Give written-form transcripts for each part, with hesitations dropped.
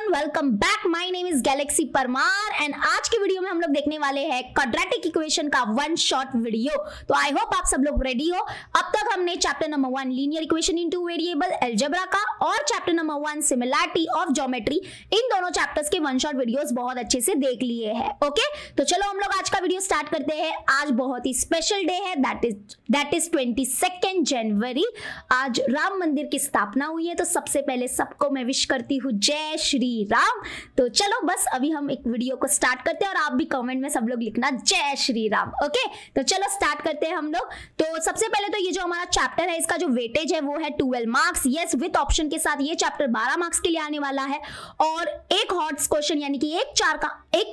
Everyone, welcome back. My name is Galaxy Parmar and आज की video में हम लोग देखने वाले हैं क्वाड्रेटिक इक्वेशन का वन शॉट वीडियो। तो आई होप आप सब लोग रेडी हो। अब तक हमने chapter number 1 linear equation in two variable algebra का और chapter number 1 similarity of geometry, इन दोनों चैप्टर्स के वन शॉट वीडियोस बहुत अच्छे से देख लिए हैं। ओके, तो चलो हम लोग आज का वीडियो स्टार्ट करते हैं। आज बहुत ही स्पेशल डे है, दैट इज 22 जनवरी। आज राम मंदिर की स्थापना हुई है, तो सबसे पहले सबको मैं विश करती हूँ जय श्री राम। तो चलो बस अभी हम एक वीडियो को स्टार्ट करते हैं और आप भी कमेंट में सब लोग लिखना जय श्री राम। ओके, तो चलो स्टार्ट करते हैं हम लोग। तो सबसे पहले तो ये जो हमारा चैप्टर है, इसका जो वेटेज है वो है 12 मार्क्स। यस, विद ऑप्शन के साथ ये चैप्टर 12 मार्क्स के लिए आने वाला है और एक हॉट्स क्वेश्चन यानी कि एक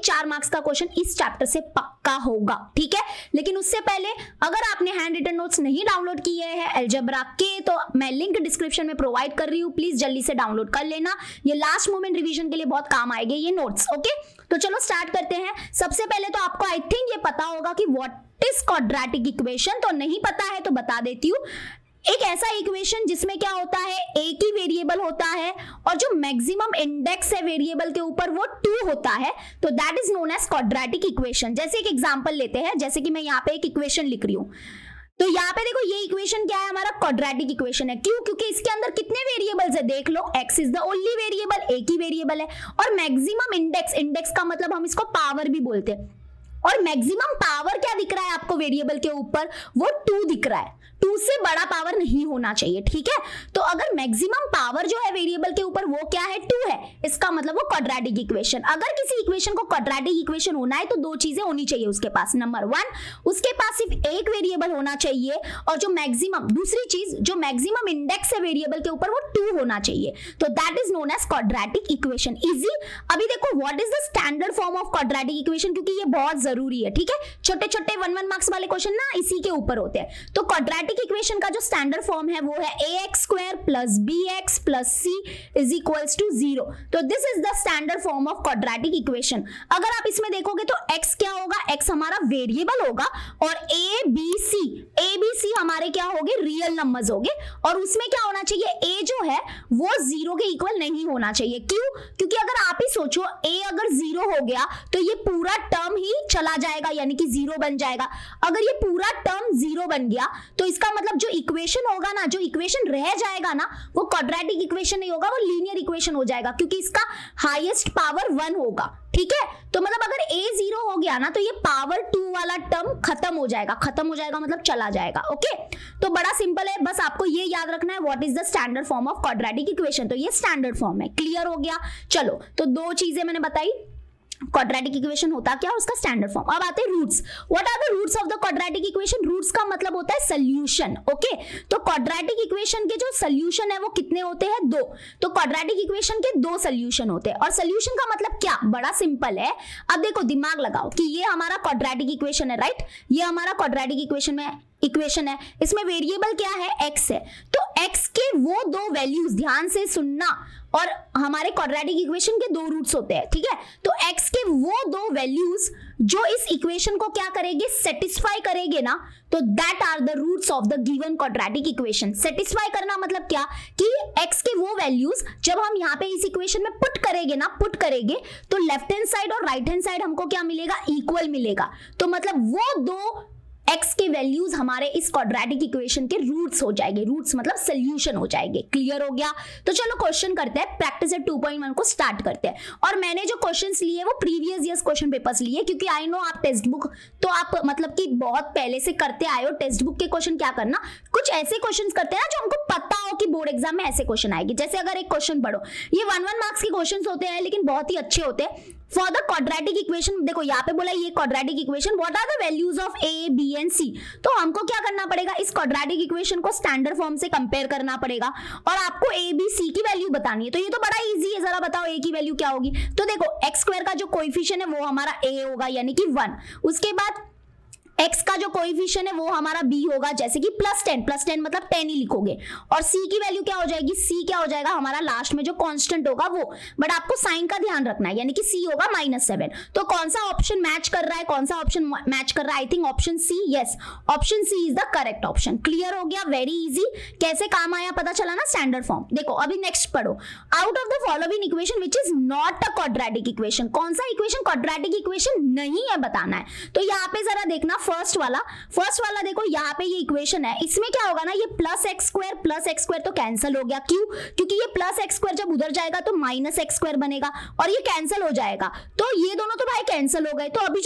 4 मार्क्स का क्वेश्चन इस चैप्टर से पक्का होगा। ठीक है, लेकिन उससे पहले अगर आपने हैंड रिटन नोट्स नहीं डाउनलोड किए हैं अलजेब्रा के, तो मैं लिंक डिस्क्रिप्शन में प्रोवाइड कर रही हूँ, प्लीज जल्दी से डाउनलोड कर लेना। ये लास्ट मोमेंट रिवीजन के लिए बहुत काम आएंगे ये नोट्स। ओके, तो चलो स्टार्ट करते हैं। सबसे पहले तो आपको आई थिंक ये पता होगा कि व्हाट इज क्वाड्रेटिक इक्वेशन। तो नहीं पता है तो बता देती हूँ। एक ऐसा इक्वेशन जिसमें क्या होता है, एक ही वेरिएबल होता है और जो मैक्सिमम इंडेक्स है वेरिएबल के ऊपर वो 2 होता है, तो that is known as quadratic equation. जैसे एक एग्जांपल लेते हैं, जैसे कि मैं यहाँ पे एक इक्वेशन लिख रही हूँ। तो यहाँ पे देखो ये इक्वेशन क्या है, हमारा क्वाड्रेटिक इक्वेशन है। क्यों? क्योंकि इसके अंदर कितने वेरिएबल्स है देख लो, x is the only variable, एक ही वेरिएबल है। और मैक्सिमम इंडेक्स का मतलब हम इसको पावर भी बोलते हैं। और मैक्सिमम पावर क्या दिख रहा है आपको वेरिएबल के ऊपर, वो 2 दिख रहा है। 2 से बड़ा पावर नहीं होना चाहिए। ठीक है, तो अगर मैक्सिमम पावर जो है वेरिएबल के ऊपर वो क्या है, 2 है, इसका मतलब वो क्वाड्रेटिक इक्वेशन। अगर किसी इक्वेशन को क्वाड्रेटिक इक्वेशन होना है तो 2 चीजें होनी चाहिए उसके पास। नंबर 1, उसके पास सिर्फ एक वेरिएबल होना चाहिए और जो मैक्सिमम, दूसरी चीज जो मैक्सिमम इंडेक्स है वेरिएबल के ऊपर वो 2 होना चाहिए। तो that is known as quadratic equation. Easy. अभी देखो what is the standard form of quadratic equation, क्योंकि ये बहुत जरूरी है। ठीक है, छोटे छोटे 1 मार्क्स वाले क्वेश्चन ना इसी के ऊपर होते हैं। तो क्वाड्रेटिक इक्वेशन का जो स्टैंडर्ड फॉर्म है वो है ax² + bx + c = 0। तो this is the standard form of quadratic equation. अगर आप इसमें देखोगे तो x क्या होगा, x हमारा वेरिएबल होगा और a b c हमारे क्या होंगे, रियल नंबर्स होंगे। और उसमें क्या होना चाहिए, a जो है वो 0 के इक्वल नहीं होना चाहिए। क्यों? क्योंकि अगर आप ही सोचो a अगर 0 हो गया तो ये पूरा टर्म ही चला जाएगा, यानी कि 0 बन जाएगा। अगर ये पूरा टर्म 0 बन गया तो इसका मतलब जो इक्वेशन होगा ना, जो इक्वेशन रह जाएगा ना, वो क्वाड्रेटिक इक्वेशन नहीं होगा, वो लीनियर इक्वेशन हो जाएगा, क्योंकि इसका हाईएस्ट पावर 1 होगा। ठीक है, तो मतलब अगर a 0 हो गया ना तो ये पावर 2 वाला टर्म खत्म हो जाएगा मतलब चला जाएगा। ओके, तो बड़ा सिंपल है, बस आपको ये याद रखना है what is the standard form of quadratic equation. तो ये स्टैंडर्ड फॉर्म है। क्लियर हो गया? चलो, तो 2 चीजें मैंने बताई, क्वाड्रेटिक इक्वेशन होता क्या, उसका स्टैंडर्ड फॉर्म। अब आते हैं roots. What are the roots of the quadratic equation? Roots का मतलब होता है सॉल्यूशन। ओके, तो क्वाड्रेटिक इक्वेशन के जो सॉल्यूशन है वो कितने होते हैं, 2। तो क्वाड्रेटिक इक्वेशन के 2 सॉल्यूशन होते हैं। और सॉल्यूशन का मतलब क्या, बड़ा सिंपल है। अब देखो दिमाग लगाओ कि ये हमारा क्वाड्रेटिक इक्वेशन है, राइट? ये हमारा क्वाड्रेटिक इक्वेशन है, इसमें वेरिएबल क्या है, x है। तो x के वो 2 वैल्यूज, ध्यान से सुनना, और हमारे क्वाड्रेटिक इक्वेशन के 2 रूट्स होते हैं। ठीक है, तो x के वो 2 वैल्यूज जो इस इक्वेशन को क्या करेंगे, सेटिस्फाई करेंगे ना, तो that are the roots of the given quadratic equation. Satisfy करना मतलब क्या, कि x के वो वैल्यूज जब हम यहाँ पे इस इक्वेशन में पुट करेंगे तो लेफ्ट हैंड साइड और राइट हैंड साइड हमको क्या मिलेगा, इक्वल मिलेगा। तो मतलब वो 2 x के वैल्यूज हमारे इस क्वाड्रेटिक इक्वेशन के रूट्स हो जाएंगे। रूट्स मतलब सॉल्यूशन हो जाएंगे। क्लियर हो गया? तो चलो क्वेश्चन करते हैं, प्रैक्टिस 2.1 को स्टार्ट करते हैं। और मैंने जो क्वेश्चंस लिए वो प्रीवियस ईयर्स क्वेश्चन पेपर्स लिए, क्योंकि आई नो आप टेक्स्ट बुक तो आप मतलब कि बहुत पहले से करते आए हो। टेक्स्ट बुक के क्वेश्चन क्या करना, कुछ ऐसे क्वेश्चन करते हैं ना जो हमको पता हो कि बोर्ड एग्जाम में ऐसे क्वेश्चन आएंगे। जैसे अगर एक क्वेश्चन पढ़ो, ये 1 मार्क्स के क्वेश्चन होते हैं लेकिन बहुत ही अच्छे होते हैं। फॉर द क्वाड्रेटिक इक्वेशन, देखो यहाँ पे बोला ये quadratic equation, what are the values of a b and c। तो हमको क्या करना पड़ेगा, इस क्वाड्रेटिक इक्वेशन को स्टैंडर्ड फॉर्म से कंपेयर करना पड़ेगा और आपको a b c की वैल्यू बतानी है। तो ये तो बड़ा इजी है, जरा बताओ a की वैल्यू क्या होगी। तो देखो x² का जो कोएफिशिएंट है वो हमारा a होगा, यानी कि 1। उसके बाद x का जो कोएफिशिएंट है वो हमारा b होगा, जैसे कि +10 मतलब 10 ही लिखोगे, और c की वैल्यू क्या हो जाएगी, c क्या हो जाएगा हमारा लास्ट में जो कांस्टेंट होगा वो, बट आपको साइन का ध्यान रखना है, यानी कि c होगा -7। तो कौन सा ऑप्शन मैच कर रहा है, कौन सा ऑप्शन मैच कर रहा है, I think option C, yes option C is the correct option. Clear हो गया, वेरी इजी, कैसे काम आया पता चला ना, स्टैंडर्ड फॉर्म। देखो अभी नेक्स्ट पढ़ो, out of the following equation which is not a quadratic equation, कौन सा इक्वेशन क्वाड्रेटिक इक्वेशन नहीं है बताना है। तो यहाँ पे जरा देखना फर्स्ट वाला देखो, यहाँ पे ये इक्वेशन है, इसमें क्या होगा ना, ये +x² तो कैंसिल हो गया, क्यों, क्योंकि ये +x² जब उधर जाएगा तो -x² बनेगा और ये कैंसिल हो जाएगा, तो ये दोनों तो भाई कैंसिल हो गए। तो अभी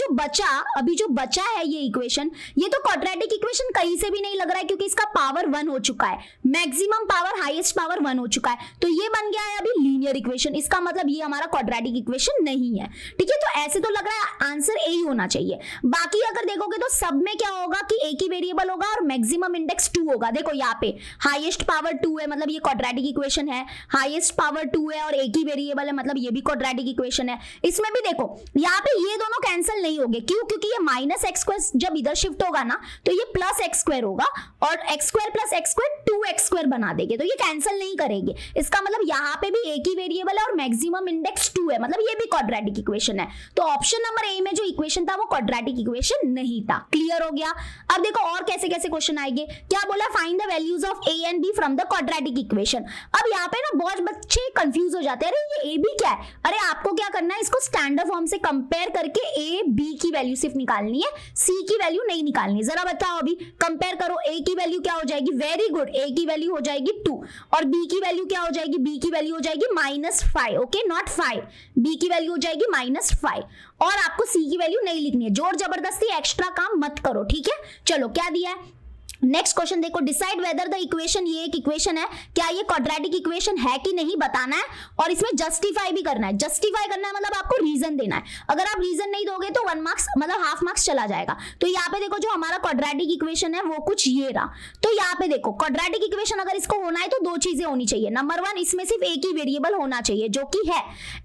जो बचा है ये इक्वेशन, ये तो क्वाड्रेटिक इक्वेशन कहीं से भी नहीं लग रहा है, क्योंकि इसका पावर 1 हो चुका है, मैक्सिमम पावर हाईएस्ट पावर 1 हो चुका है, तो ये बन गया है अभी लीनियर इक्वेशन। इसका मतलब ये हमारा क्वाड्रेटिक इक्वेशन नहीं है, ठीक है। तो ऐसे तो लग रहा है आंसर ए ही होना चाहिए। बाकी अगर देखोगे तो सब में क्या होगा कि एक ही वेरिएबल होगा और मैक्सिमम इंडेक्स 2 होगा। देखो यहाँ पे हाईएस्ट पावर 2 है, मतलब ये क्वाड्रेटिक इक्वेशन है, हाईएस्ट पावर 2 है और एक ही वेरिएबल है, मतलब ये भी क्वाड्रेटिक इक्वेशन है। इसमें भी देखो यहाँ पे ये दोनों कैंसिल नहीं होंगे, क्यों, क्योंकि ये -x² जब इधर शिफ्ट होगा ना तो ये +x² होगा और x² + x² 2x² बना देंगे, तो ये कैंसिल नहीं करेंगे। इसका मतलब यहाँ पे भी एक ही वेरिएबल है और मैक्सिमम इंडेक्स 2 है, मतलब ये भी क्वाड्रेटिक इक्वेशन है। तो ऑप्शन नंबर ए में जो इक्वेशन था वो क्वाड्रेटिक इक्वेशन नहीं था। क्लियर हो गया। अब देखो और कैसे कैसे क्वेश्चन आएंगे, क्या बोला, find the values of a and b from the quadratic equation. अब यहाँ पे ना बहुत बच्चे कंफ्यूज हो जाते हैं, अरे ये a b क्या है। अरे आपको क्या करना है, इसको स्टैंडर्ड फॉर्म से कंपेयर करके a b की वैल्यू सिर्फ निकालनी है, c की वैल्यू नहीं निकालनी। जरा बताओ अभी कंपेयर करो, a की वैल्यू क्या हो जाएगी, वेरी गुड, a की वैल्यू हो जाएगी 2 और b की वैल्यू क्या हो जाएगी, b की वैल्यू हो जाएगी -5, ओके नॉट 5, b की वैल्यू हो जाएगी -5 और आपको c की वैल्यू नहीं लिखनी है। जोर जबरदस्ती एक्स्ट्रा काम मत करो, ठीक है। चलो क्या दिया है नेक्स्ट क्वेश्चन देखो, डिसाइड वेदर द इक्वेशन, ये एक इक्वेशन है, क्या ये क्वाड्रेटिक इक्वेशन है कि नहीं बताना है और इसमें जस्टिफाई भी करना है। जस्टिफाई करना है मतलब आपको रीजन देना है, अगर आप रीजन नहीं दोगे तो 1 मार्क्स मतलब हाफ मार्क्स चला जाएगा। तो यहाँ पे देखो जो हमारा क्वाड्रेटिक इक्वेशन है वो कुछ ये रहा। तो यहाँ पे देखो क्वाड्रेटिक इक्वेशन अगर इसको होना है तो 2 चीजें होनी चाहिए। नंबर 1, इसमें सिर्फ एक ही वेरिएबल होना चाहिए जो कि है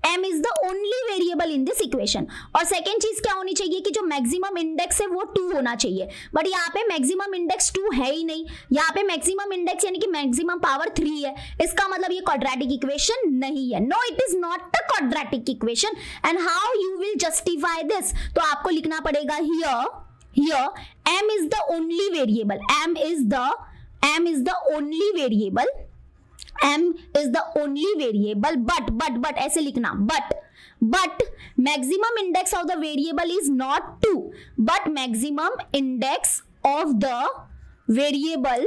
m is the only variable in this equation, और सेकेंड चीज क्या होनी चाहिए कि जो मैक्सिमम इंडेक्स है वो 2 होना चाहिए, बट यहाँ पे मैक्सिमम इंडेक्स 2 है ही नहीं, यहाँ पे मैक्सिमम इंडेक्स यानी कि मैक्सिमम पावर 3 है। इसका मतलब ये क्वाड्रेटिक इक्वेशन नहीं है। No it is not the quadratic equation. And how you will justify this, तो आपको लिखना पड़ेगा here m is the only variable, m is the only variable, but ऐसे लिखना, but maximum index of the variable is not 2, but maximum index of the variable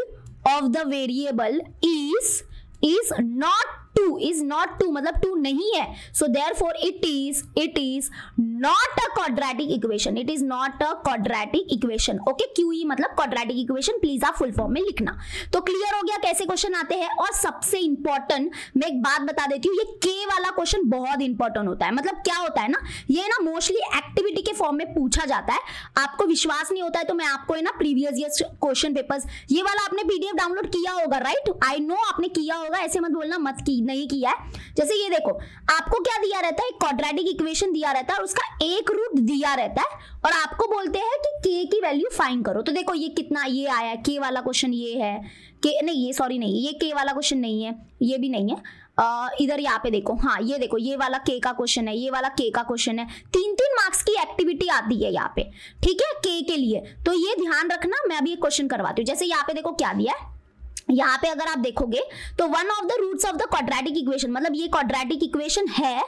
is not 2 मतलब 2 नहीं है। so therefore it is not a quadratic equation, it is not a quadratic equation, okay। QE मतलब quadratic equation, please आप full form में लिखना। तो clear हो गया कैसे क्वेश्चन आते हैं। और सबसे इंपॉर्टेंट मैं एक बात बता देती हूँ, ये K वाला क्वेश्चन बहुत इंपॉर्टेंट होता है। मतलब क्या होता है ना, ये ना मोस्टली एक्टिविटी के फॉर्म में पूछा जाता है। आपको विश्वास नहीं होता है तो मैं आपको है ना प्रीवियस ईयर क्वेश्चन पेपर्स, ये वाला आपने PDF डाउनलोड किया होगा, राइट, आई नो आपने किया होगा, ऐसे मत बोलना मत की नहीं किया है। जैसे ये देखो आपको क्या दिया रहता है, क्वाड्रेटिक इक्वेशन दिया रहता है और उसका एक रूट दिया रहता है और आपको बोलते हैं कि k की वैल्यू फाइंड करो। तो देखो ये कितना ये आया है, k वाला क्वेश्चन ये है, k नहीं ये सॉरी नहीं, ये k वाला क्वेश्चन नहीं है, ये भी नहीं है। इधर यहाँ पे देखो, हाँ ये देखो ये वाला k का क्वेश्चन है, ये वाला k का क्वेश्चन है। 3 मार्क्स की एक्टिविटी आती है यहाँ पे, ठीक है, k के लिए। तो ये ध्यान रखना, मैं अभी एक क्वेश्चन करवाती हूँ। जैसे यहाँ पे देखो क्या दिया है, यहाँ पे अगर आप देखोगे तो one of the roots of the quadratic equation, मतलब ये क्वाड्रेटिक इक्वेशन है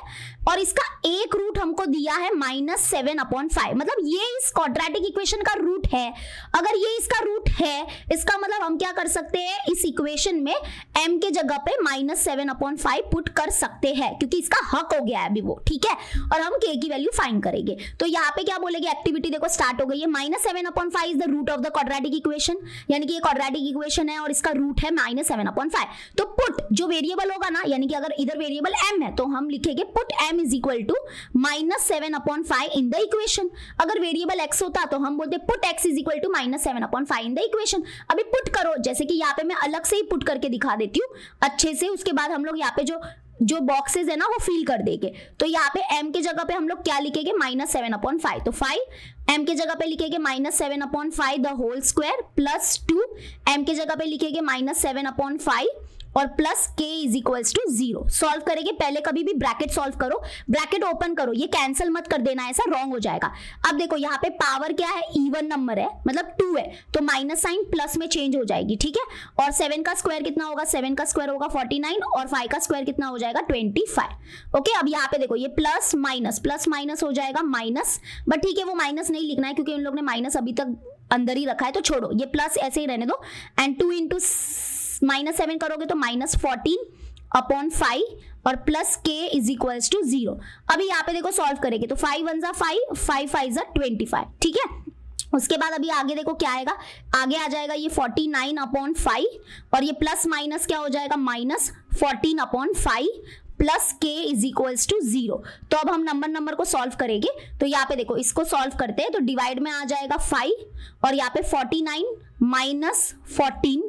और इसका एक रूट हमको दिया है -7/5, मतलब ये इस क्वाड्रेटिक इक्वेशन का रूट है। अगर ये इसका रूट है, इसका मतलब हम क्या कर सकते हैं, इस इक्वेशन में m के जगह पे -7/5 पुट कर सकते हैं, क्योंकि इसका हक हो गया है अभी वो, ठीक है। और हम k की वैल्यू फाइंड करेंगे। तो यहाँ पे क्या बोलेंगे, एक्टिविटी देखो स्टार्ट हो गई है। -7/5 is the root of the quadratic equation, यानी कि ये क्वाड्रेटिक इक्वेशन है और इसका रूट है -7/5। तो पुट जो वेरिएबल होगा ना, यानी कि अगर इधर वेरिएबल m है तो हम लिखेंगे put m is equal to -7/5 in the equation. अगर वेरिएबल x होता तो हम बोलते put x is equal to -7/5 in the equation. अभी पुट करो, जैसे कि यहाँ पे मैं अलग से ही पुट करके दिखा देती हूँ अच्छे से, उसके बाद हम लोग यहाँ पे जो जो बॉक्सेस है ना वो फिल कर देंगे। तो यहाँ पे m के जगह पे हम लोग क्या लिखेंगे, -7/5। तो 5 m के जगह पे लिखेंगे -7/5 the whole square plus 2 m के जगह पे लिखेंगे -7/5 और plus k is equals to 0। Solve करेंगे, पहले कभी भी ब्रैकेट सॉल्व करो, ब्रैकेट ओपन करो, ये कैंसिल मत कर देना, ऐसा रॉन्ग हो जाएगा। अब देखो यहाँ पे पावर क्या है, इवन नंबर है मतलब 2 है, तो माइनस साइन प्लस में चेंज हो जाएगी, ठीक है। और 7 का स्क्वायर कितना होगा, 7 का स्क्वायर होगा 49 और 5 का स्क्वायर कितना हो जाएगा 25। ओके, अब यहाँ पे देखो ये प्लस माइनस हो जाएगा माइनस, बट ठीक है वो माइनस नहीं लिखना है क्योंकि उन लोग ने माइनस अभी तक अंदर ही रखा है, तो छोड़ो, ये प्लस ऐसे ही रहने दो। एंड 2 इंटू -7 करोगे तो -14/5 और plus k is equals to 0। अभी यहाँ पे देखो सॉल्व करेंगे तो 5 1 जा 5, 5 5 जा 25, ठीक है। उसके बाद अभी आगे देखो क्या आएगा, आगे आ जाएगा ये 49/5 और ये प्लस माइनस क्या हो जाएगा, -14/5 plus k is equals to 0। तो अब हम नंबर को सॉल्व करेंगे, तो यहाँ पे देखो इसको सॉल्व करते हैं तो डिवाइड में आ जाएगा 5 और यहाँ पे 49 minus 14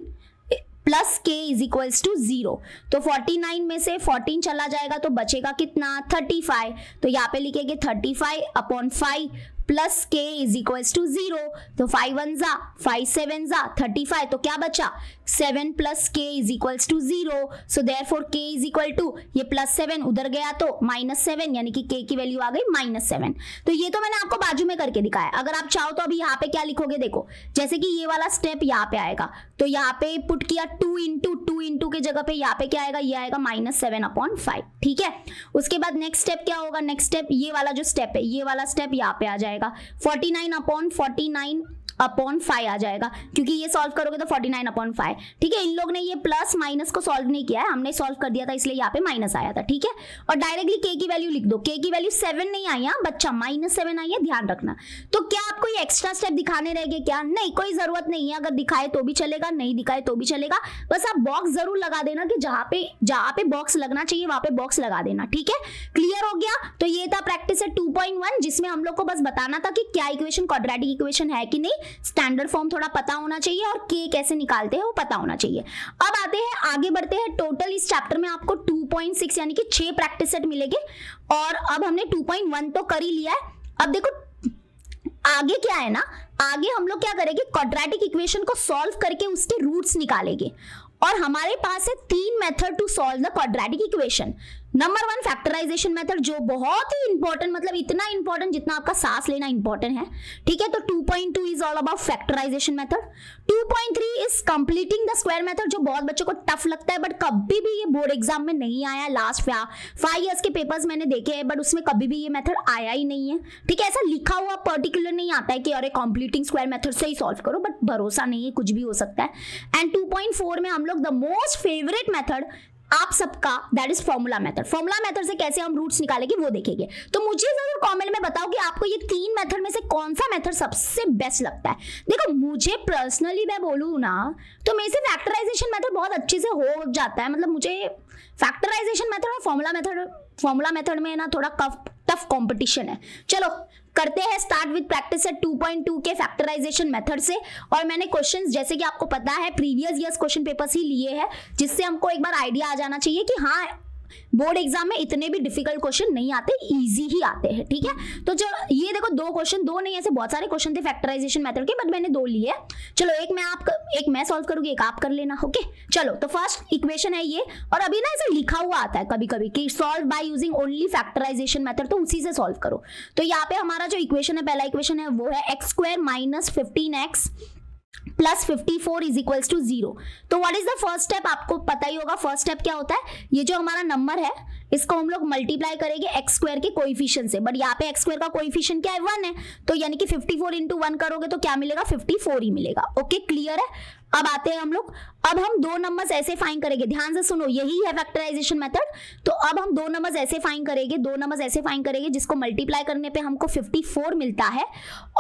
plus k is equals to 0। तो 49 में से 14 चला जाएगा तो बचेगा कितना, 35। तो यहाँ पे लिखेंगे 35/5 plus k is equals to 0। तो 5 1 जा 5 7 जा 35, तो क्या बचा 7 plus k is equals to 0। So therefore k is equal to, ये +7 उधर गया तो -7, यानी कि k की वैल्यू आ गई -7। तो ये तो मैंने आपको बाजू में करके दिखाया। अगर आप चाहो तो अभी यहाँ पे क्या लिखोगे, देखो जैसे कि ये वाला स्टेप यहाँ पे आएगा, तो यहाँ पे पुट किया 2 इंटू के जगह पे यहाँ पे क्या आएगा, ये आएगा -7/5, ठीक है। उसके बाद नेक्स्ट स्टेप क्या होगा, नेक्स्ट स्टेप ये वाला जो स्टेप है, ये वाला स्टेप यहाँ पे आ जाएगा 49/5 आ जाएगा, क्योंकि ये सॉल्व करोगे तो 49/5, ठीक है। इन लोग ने ये प्लस माइनस को सॉल्व नहीं किया है, हमने सॉल्व कर दिया था इसलिए यहाँ पे माइनस आया था, ठीक है। और डायरेक्टली k की वैल्यू लिख दो, k की वैल्यू 7 नहीं आई है बच्चा, -7 आई है, ध्यान रखना। तो क्या आपको ये एक्स्ट्रा स्टेप दिखाने रहेंगे क्या, नहीं, कोई जरूरत नहीं है। अगर दिखाए तो भी चलेगा, नहीं दिखाए तो भी चलेगा, बस आप बॉक्स जरूर लगा देना कि जहां पे बॉक्स लगना चाहिए वहां पे बॉक्स लगा देना, ठीक है। क्लियर हो गया। तो ये था प्रैक्टिस 2.1, जिसमें हम लोग को बस बताना था कि क्या इक्वेशन क्वाड्रेटिक इक्वेशन है कि नहीं, स्टैंडर्ड फॉर्म थोड़ा पता होना चाहिए और k कैसे निकालते हैं वो पता होना चाहिए। अब आते हैं, आगे बढ़ते हैं। टोटल इस चैप्टर में आपको 2.6 यानी कि 6 प्रैक्टिस सेट मिलेंगे और अब हमने 2.1 तो कर ही लिया है। अब देखो आगे क्या है ना, आगे हम लोग क्या करेंगे, क्वाड्रेटिक इक्वेशन को सॉल्व करके उसके रूट्स निकालेंगे और हमारे पास है 3 method to solve the quadratic equation. Number 1 factorization method, जो बहुत ही इंपॉर्टेंट, मतलब इतना इंपॉर्टेंट जितना आपका सांस लेना इंपॉर्टेंट है, ठीक है। तो 2.2 is all about factorization method. 2.3 is completing the square method, जो बहुत बच्चों को टफ लगता है बट कभी भी ये बोर्ड एग्जाम में नहीं आया। लास्ट 5 ईयर्स के पेपर्स मैंने देखे हैं बट उसमें कभी भी ये मेथड आया ही नहीं है, ठीक है। ऐसा लिखा हुआ पर्टिकुलर नहीं आता है कि अरे कंप्लीटिंग स्क्वायर मेथड से ही सॉल्व करो, बट भरोसा नहीं है, कुछ भी हो सकता है। एंड 2.4 में हम लोग द मोस्ट फेवरेट मेथड आप सबका, that is formula method. Formula method से कैसे हम रूट्स निकालेंगे वो देखेंगे। तो मुझे जरूर कमेंट में बताओ कि आपको ये 3 मेथड में से कौन सा मेथड सबसे बेस्ट लगता है। देखो मुझे पर्सनली मैं बोलूँ ना तो मेरे से फैक्टराइजेशन मेथड बहुत अच्छे से हो जाता है, मतलब मुझे फैक्टराइजेशन मेथड और फॉर्मूला मेथड में ना थोड़ा टफ कंपटीशन है। चलो करते हैं स्टार्ट विद प्रैक्टिस सेट 2.2 के फैक्टराइजेशन मेथड से। और मैंने क्वेश्चंस जैसे कि आपको पता है प्रीवियस ईयर्स क्वेश्चन पेपर्स ही लिए हैं, जिससे हमको एक बार आइडिया आ जाना चाहिए कि हाँ बोर्ड एग्जाम में इतने भी डिफिकल्ट क्वेश्चन नहीं आते, इजी ही आते हैं, ठीक है। तो जो ये देखो 2 क्वेश्चन, 2 नहीं ऐसे बहुत सारे क्वेश्चन थे फैक्टराइजेशन मेथड के, बट मैंने 2 लिए। चलो एक मैं सॉल्व करूंगी, एक आप कर लेना, ओके। चलो तो फर्स्ट इक्वेशन है ये, और अभी ना ऐसे लिखा हुआ आता है कभी कभी कि solve by using only factorization method, तो उसी से सॉल्व करो। तो यहाँ पे हमारा जो इक्वेशन है, पहला इक्वेशन है वो है x² - 15x plus 54 is equals to 0। तो what is the first step, आपको पता ही होगा फर्स्ट स्टेप क्या होता है। ये जो हमारा नंबर है इसको हम लोग मल्टीप्लाई करेंगे x² के कोएफिशिएंट से, बट यहाँ पे x² का कोएफिशिएंट क्या है 1 है, तो यानी कि 54 इंटू 1 करोगे तो क्या मिलेगा 54 ही मिलेगा। ओके क्लियर है। अब आते हैं हम लोग, अब हम 2 नंबर्स ऐसे फाइंड करेंगे, ध्यान से सुनो, यही है फैक्टराइजेशन मेथड। तो अब हम 2 नंबर्स ऐसे फाइंड करेंगे, जिसको मल्टीप्लाई करने पे हमको 54 मिलता है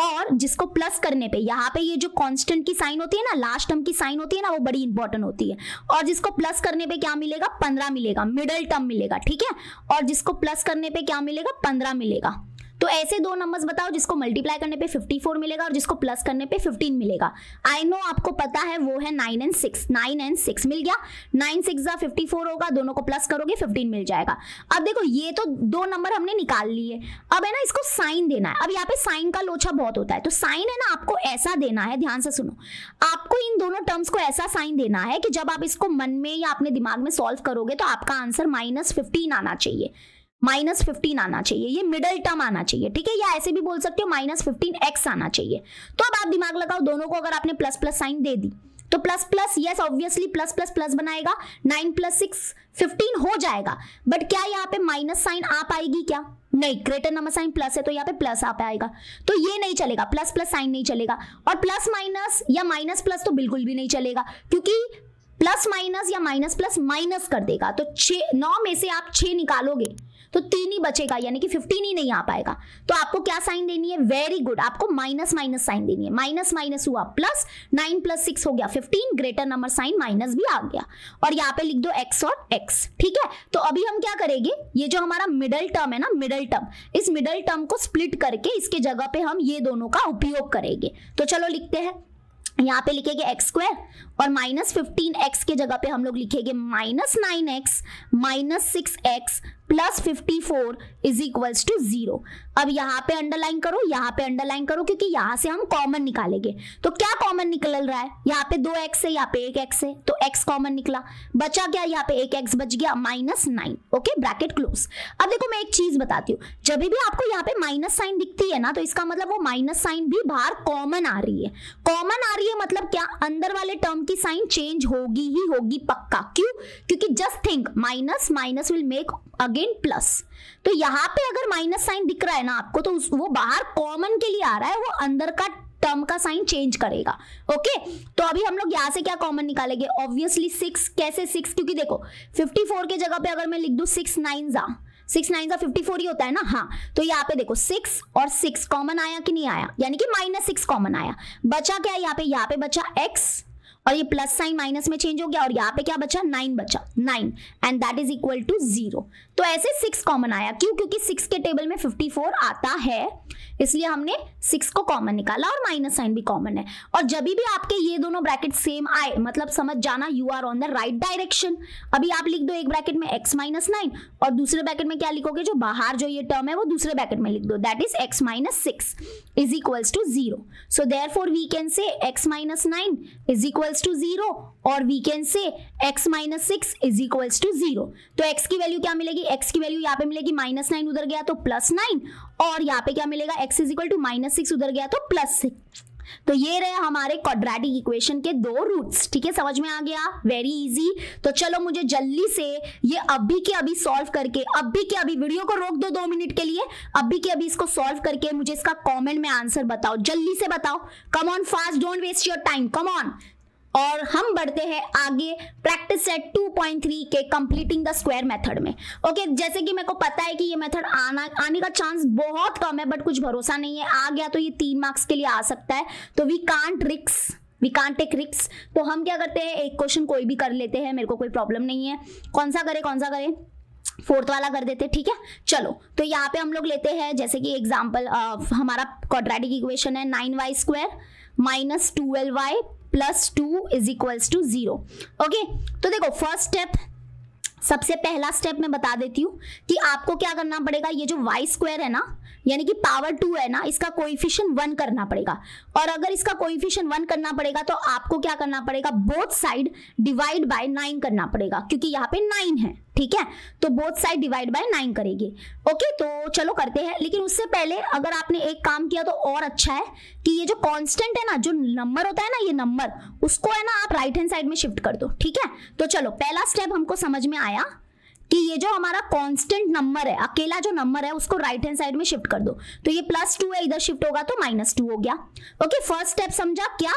और जिसको प्लस करने पे यहाँ पे ये जो कांस्टेंट की साइन होती है ना, लास्ट टर्म की साइन होती है ना, वो बड़ी इंपॉर्टेंट होती है। और जिसको प्लस करने पे क्या मिलेगा 15 मिलेगा, मिडल टर्म मिलेगा, ठीक है। और जिसको प्लस करने पे क्या मिलेगा 15 मिलेगा। तो ऐसे दो नंबर्स बताओ जिसको मल्टीप्लाई करने पे 54 मिलेगा और जिसको प्लस करने पे 15 मिलेगा। आई नो आपको पता है वो है 9 and 6, 9 and 6 मिल गया, 9 6 54 होगा, दोनों को प्लस करोगे 15 मिल जाएगा। अब देखो ये तो दो नंबर हमने निकाल लिए, अब है ना इसको साइन देना है। अब यहाँ पे साइन का लोचा बहुत होता है, तो साइन है ना आपको ऐसा देना है, ध्यान से सुनो, आपको इन दोनों टर्म्स को ऐसा साइन देना है कि जब आप इसको मन में या अपने दिमाग में सॉल्व करोगे तो आपका आंसर -15 आना चाहिए, -15 आना चाहिए, ये मिडल टर्म आना चाहिए, ठीक है, या ऐसे भी बोल सकते हो -15x आना चाहिए। तो अब आप दिमाग लगाओ, दोनों को अगर आपने प्लस प्लस साइन दे दी तो plus plus, yes obviously plus plus plus बनाएगा, 9 + 6 15 हो जाएगा। बट क्या यहाँ पे माइनस साइन आ पाएगी क्या? नहीं, ग्रेटर नंबर साइन प्लस है तो यहाँ पे प्लस आ पाएगा, तो ये नहीं चलेगा, प्लस प्लस साइन नहीं चलेगा। और प्लस माइनस या माइनस प्लस तो बिल्कुल भी नहीं चलेगा, क्योंकि प्लस माइनस या माइनस प्लस माइनस कर देगा। तो 9 में से आप 6 निकालोगे तो 3 ही बचेगा, यानी कि 15 ही नहीं आ पाएगा। तो आपको क्या साइन देनी है? वेरी गुड, आपको माइनस माइनस साइन देनी है। माइनस माइनस हुआ प्लस, 9 + 6 हो गया 15, ग्रेटर नंबर साइन माइनस भी आ गया, और यहाँ पे लिख दो x और x, ठीक है। तो अभी हम क्या करेंगे, ये जो हमारा मिडल टर्म है ना, मिडल टर्म, इस मिडल टर्म को स्प्लिट करके इसके जगह पे हम ये दोनों का उपयोग करेंगे। तो चलो लिखते हैं, यहाँ पे लिखेंगे x² और -15x के जगह पे हम लोग लिखेंगे -9x -6x + 54 = 0। अब यहाँ पे अंडरलाइन करो, यहाँ पे अंडरलाइन करो, क्योंकि यहाँ से हम कॉमन निकालेंगे। तो क्या कॉमन निकल रहा है? यहाँ पे 2x है, यहाँ पे 1x है, तो x कॉमन निकला, बचा क्या? यहाँ पे 1x बच गया, -9। Okay, bracket close. अब देखो मैं एक चीज बताती हूँ, जब भी आपको यहाँ पे माइनस साइन दिखती है ना, तो इसका मतलब वो माइनस साइन भी बाहर कॉमन आ रही है। कॉमन आ रही है मतलब क्या? अंदर वाले टर्म की साइन चेंज होगी ही होगी पक्का। क्यों? क्योंकि just think, minus minus will make again plus. तो यहाँ पे अगर माइनस साइन दिख रहा है ना आपको, तो वो बाहर कॉमन के लिए आ रहा है, वो अंदर का टर्म का साइन चेंज करेगा। ओके, तो अभी हम लोग यहाँ से क्या कॉमन निकालेंगे? ऑब्वियसली 6। कैसे 6? क्योंकि देखो 54 के जगह पे अगर मैं लिख दूं 6 9 54 ही होता है ना। हाँ, तो यहाँ पे देखो 6 और 6 कॉमन आया कि नहीं आया, यानी कि -6 कॉमन आया। बचा क्या यहाँ पे बचा x, और ये प्लस साइन माइनस में चेंज हो गया, और यहाँ पे क्या बचा? 9 बचा, 9, and that is equal to 0। तो ऐसे 6 कॉमन आया। क्यों? क्योंकि 6 के टेबल में 54 आता है, इसलिए हमने 6 को कॉमन निकाला, और माइनस साइन भी कॉमन है। और जब भी आपके ये दोनों ब्रैकेट सेम आए, मतलब समझ जाना you are on the right direction. अभी आप लिख दो एक ब्रैकेट में x - 9, और दूसरे ब्रैकेट में क्या लिखोगे? जो बाहर जो ये टर्म है वो दूसरे ब्रैकेट में लिख दो, that is x - 6 is equals to 0। So therefore we can say x - 9 is equals to 0, और we can say x - 6 is equals to 0। तो x की वैल्यू क्या मिलेगी? x की वैल्यू यहाँ पे मिलेगी -9 उधर गया तो +9, और यहाँ पे क्या मिलेगा? x इज इक्वल टू -6 उधर गया तो +6। तो ये रहे हमारे क्वाड्रेटिक इक्वेशन के दो रूट्स। ठीक है, समझ में आ गया? Very easy. तो चलो मुझे जल्दी से ये अभी के अभी सॉल्व करके, अभी के अभी वीडियो को रोक दो 2 मिनट के लिए, अभी के अभी इसको सॉल्व करके मुझे इसका कमेंट में आंसर बताओ, जल्दी से बताओ। Come on, fast, don't waste your time, come on. और हम बढ़ते हैं आगे प्रैक्टिस सेट 2.3 के कंप्लीटिंग द स्क्वायर मेथड में। ओके, जैसे कि मेरे को पता है कि ये मेथड आने का चांस बहुत कम है, बट कुछ भरोसा नहीं है, आ गया तो ये 3 मार्क्स के लिए आ सकता है। तो वी कांट टेक रिस्क। तो हम क्या करते हैं, एक क्वेश्चन कोई भी कर लेते हैं, मेरे को कोई प्रॉब्लम नहीं है। कौन सा करें? 4th वाला कर देते, ठीक है। चलो, तो यहाँ पे हम लोग लेते हैं, जैसे कि एग्जाम्पल हमारा क्वाड्रेटिक इक्वेशन है 9y² - 12y + 2 is equals to 0। Okay, तो देखो फर्स्ट स्टेप, सबसे पहला स्टेप मैं बता देती हूँ कि आपको क्या करना पड़ेगा। ये जो y² है ना, यानी कि पावर 2 है ना, इसका कोएफिशिएंट 1 करना पड़ेगा। और अगर इसका कोएफिशिएंट 1 करना पड़ेगा तो आपको क्या करना पड़ेगा? बोथ साइड डिवाइड बाय 9 करना पड़ेगा, क्योंकि यहाँ पे 9 है, ठीक है। तो बोथ साइड डिवाइड बाय 9 करेंगे। ओके, तो चलो करते हैं। लेकिन उससे पहले अगर आपने एक काम किया तो और अच्छा है कि ये जो कांस्टेंट है ना, जो नंबर होता है ना, ये नंबर, उसको है ना आप राइट हैंड साइड में शिफ्ट कर दो, ठीक है। तो चलो, पहला स्टेप हमको समझ में आया कि ये जो हमारा कांस्टेंट नंबर है, अकेला जो नंबर है, उसको राइट हैंड साइड में शिफ्ट कर दो। तो ये +2 है, इधर शिफ्ट होगा तो -2 हो गया। ओके, फर्स्ट स्टेप समझा क्या?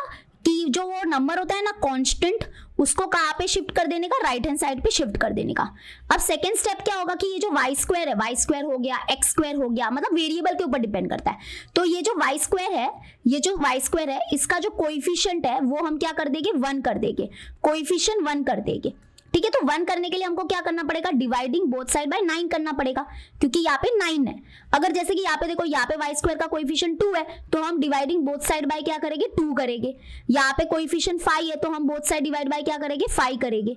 कि जो वो नंबर होता है ना कांस्टेंट, उसको कहाँ पे शिफ्ट कर देने का? राइट हैंड साइड पे शिफ्ट कर देने का। अब सेकंड स्टेप क्या होगा कि ये जो y² है, y² हो गया, x² हो गया, मतलब वेरिएबल के ऊपर डिपेंड करता है। तो ये जो y² है, इसका जो कोएफिशिएंट है वो हम क्या कर देंगे? 1 कर देंगे। कोएफिशिएंट 1 कर देंगे, ठीक है। तो 1 करने के लिए हमको क्या करना पड़ेगा, डिवाइडिंग बोथ साइड बाय 9 करना पड़ेगा, क्योंकि यहाँ पे 9 है। अगर जैसे कि यहाँ पे देखो, यहाँ पे वाई स्क्वायर का कोएफिशिएंट 2 है, तो हम डिवाइडिंग बोथ साइड बाय क्या करेंगे, 2 करेंगे। यहाँ पे कोएफिशिएंट 5 है, तो हम बोथ साइड डिवाइड बाय क्या करेंगे, 5 करेंगे।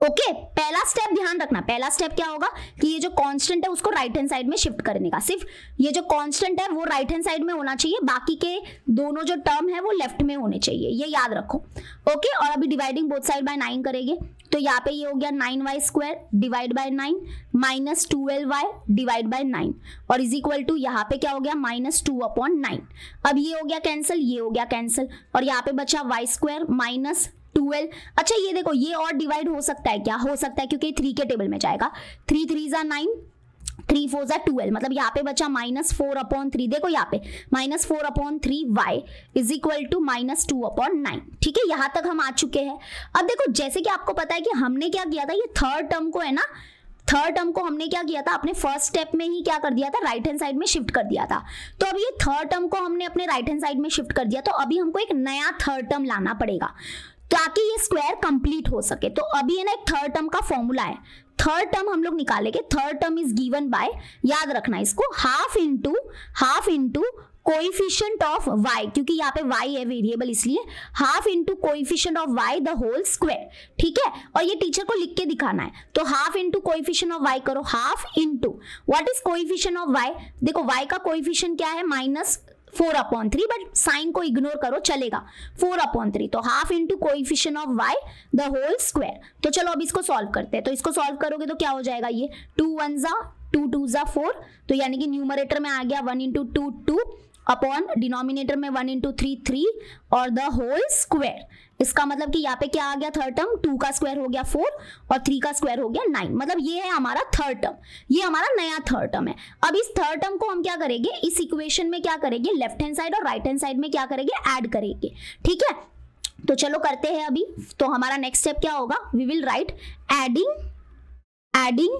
ओके, पहला स्टेप ध्यान रखना, पहला स्टेप क्या होगा कि ये जो कांस्टेंट है उसको राइट हैंड साइड में शिफ्ट करने का। सिर्फ ये जो कांस्टेंट है वो राइट हैंड साइड में होना चाहिए, बाकी के दोनों जो टर्म है वो लेफ्ट में होने चाहिए, ये याद रखो। ओके, और अभी डिवाइडिंग बोथ साइड बाय 9 करेंगे, तो यहाँ पे ये हो गया 9y square divide by 9 minus 12y divide by 9 और इज इक्वल टू यहाँ पे क्या हो गया, -2/9। अब ये हो गया कैंसिल, ये हो गया कैंसिल, और यहाँ पे बचा y स्क्वायर माइनस 12। अच्छा ये देखो, ये और डिवाइड हो सकता है क्या, हो सकता है, क्योंकि 3 के टेबल में जाएगा। 3 3 = 9, 3 4 = 12, मतलब यहाँ पे बचा -4/3। देखो यहाँ पे -4/3y इज इक्वल टू -2/9। ठीक है, यहाँ तक हम आ चुके हैं। अब देखो, जैसे कि आपको पता है कि हमने क्या किया था, ये थर्ड टर्म को है ना, थर्ड टर्म को हमने क्या किया था, अपने फर्स्ट स्टेप में ही क्या कर दिया था, राइट हैंड साइड में शिफ्ट कर दिया था। तो अब ये थर्ड टर्म को हमने अपने राइट हैंड साइड में शिफ्ट कर दिया, तो अभी हमको एक नया थर्ड टर्म लाना पड़ेगा ताकि ये स्क्वायर कंप्लीट हो सके। तो अभी है ना एक थर्ड टर्म का फॉर्मूला है, थर्ड टर्म हम लोग निकालेंगे। Third term is given by, याद रखना इसको, half into coefficient of y, क्योंकि यहाँ पे y है वेरिएबल, इसलिए half into coefficient of y the whole square. ठीक है, और ये टीचर को लिख के दिखाना है, तो half into coefficient of y करो, half into what is coefficient of y। देखो y का कोएफिशिएंट क्या है, -4/3, बट साइन को इग्नोर करो चलेगा, 4/3। तो half into coefficient of y the whole square. तो चलो अब इसको सॉल्व करते हैं। तो इसको सॉल्व करोगे तो क्या हो जाएगा, ये 2 1 = 2 2 = 4, तो यानी कि न्यूमरेटर में आ गया 1 × 2 2 अपॉन डिनोमिनेटर में 1 × 3 3 और द होल स्क्वायर। इसका मतलब कि यहाँ पे क्या आ गया, थर्ड टर्म 2 का स्क्वायर हो गया 4 और 3 का स्क्वायर हो गया 9, मतलब ये है हमारा थर्ड टर्म, ये हमारा नया थर्ड टर्म है। अब इस थर्ड टर्म को हम क्या करेंगे, इस इक्वेशन में क्या करेंगे, लेफ्ट हैंड साइड और राइट हैंड साइड में क्या करेंगे, ऐड करेंगे। ठीक है, तो चलो करते हैं अभी। तो हमारा नेक्स्ट स्टेप क्या होगा, we will write adding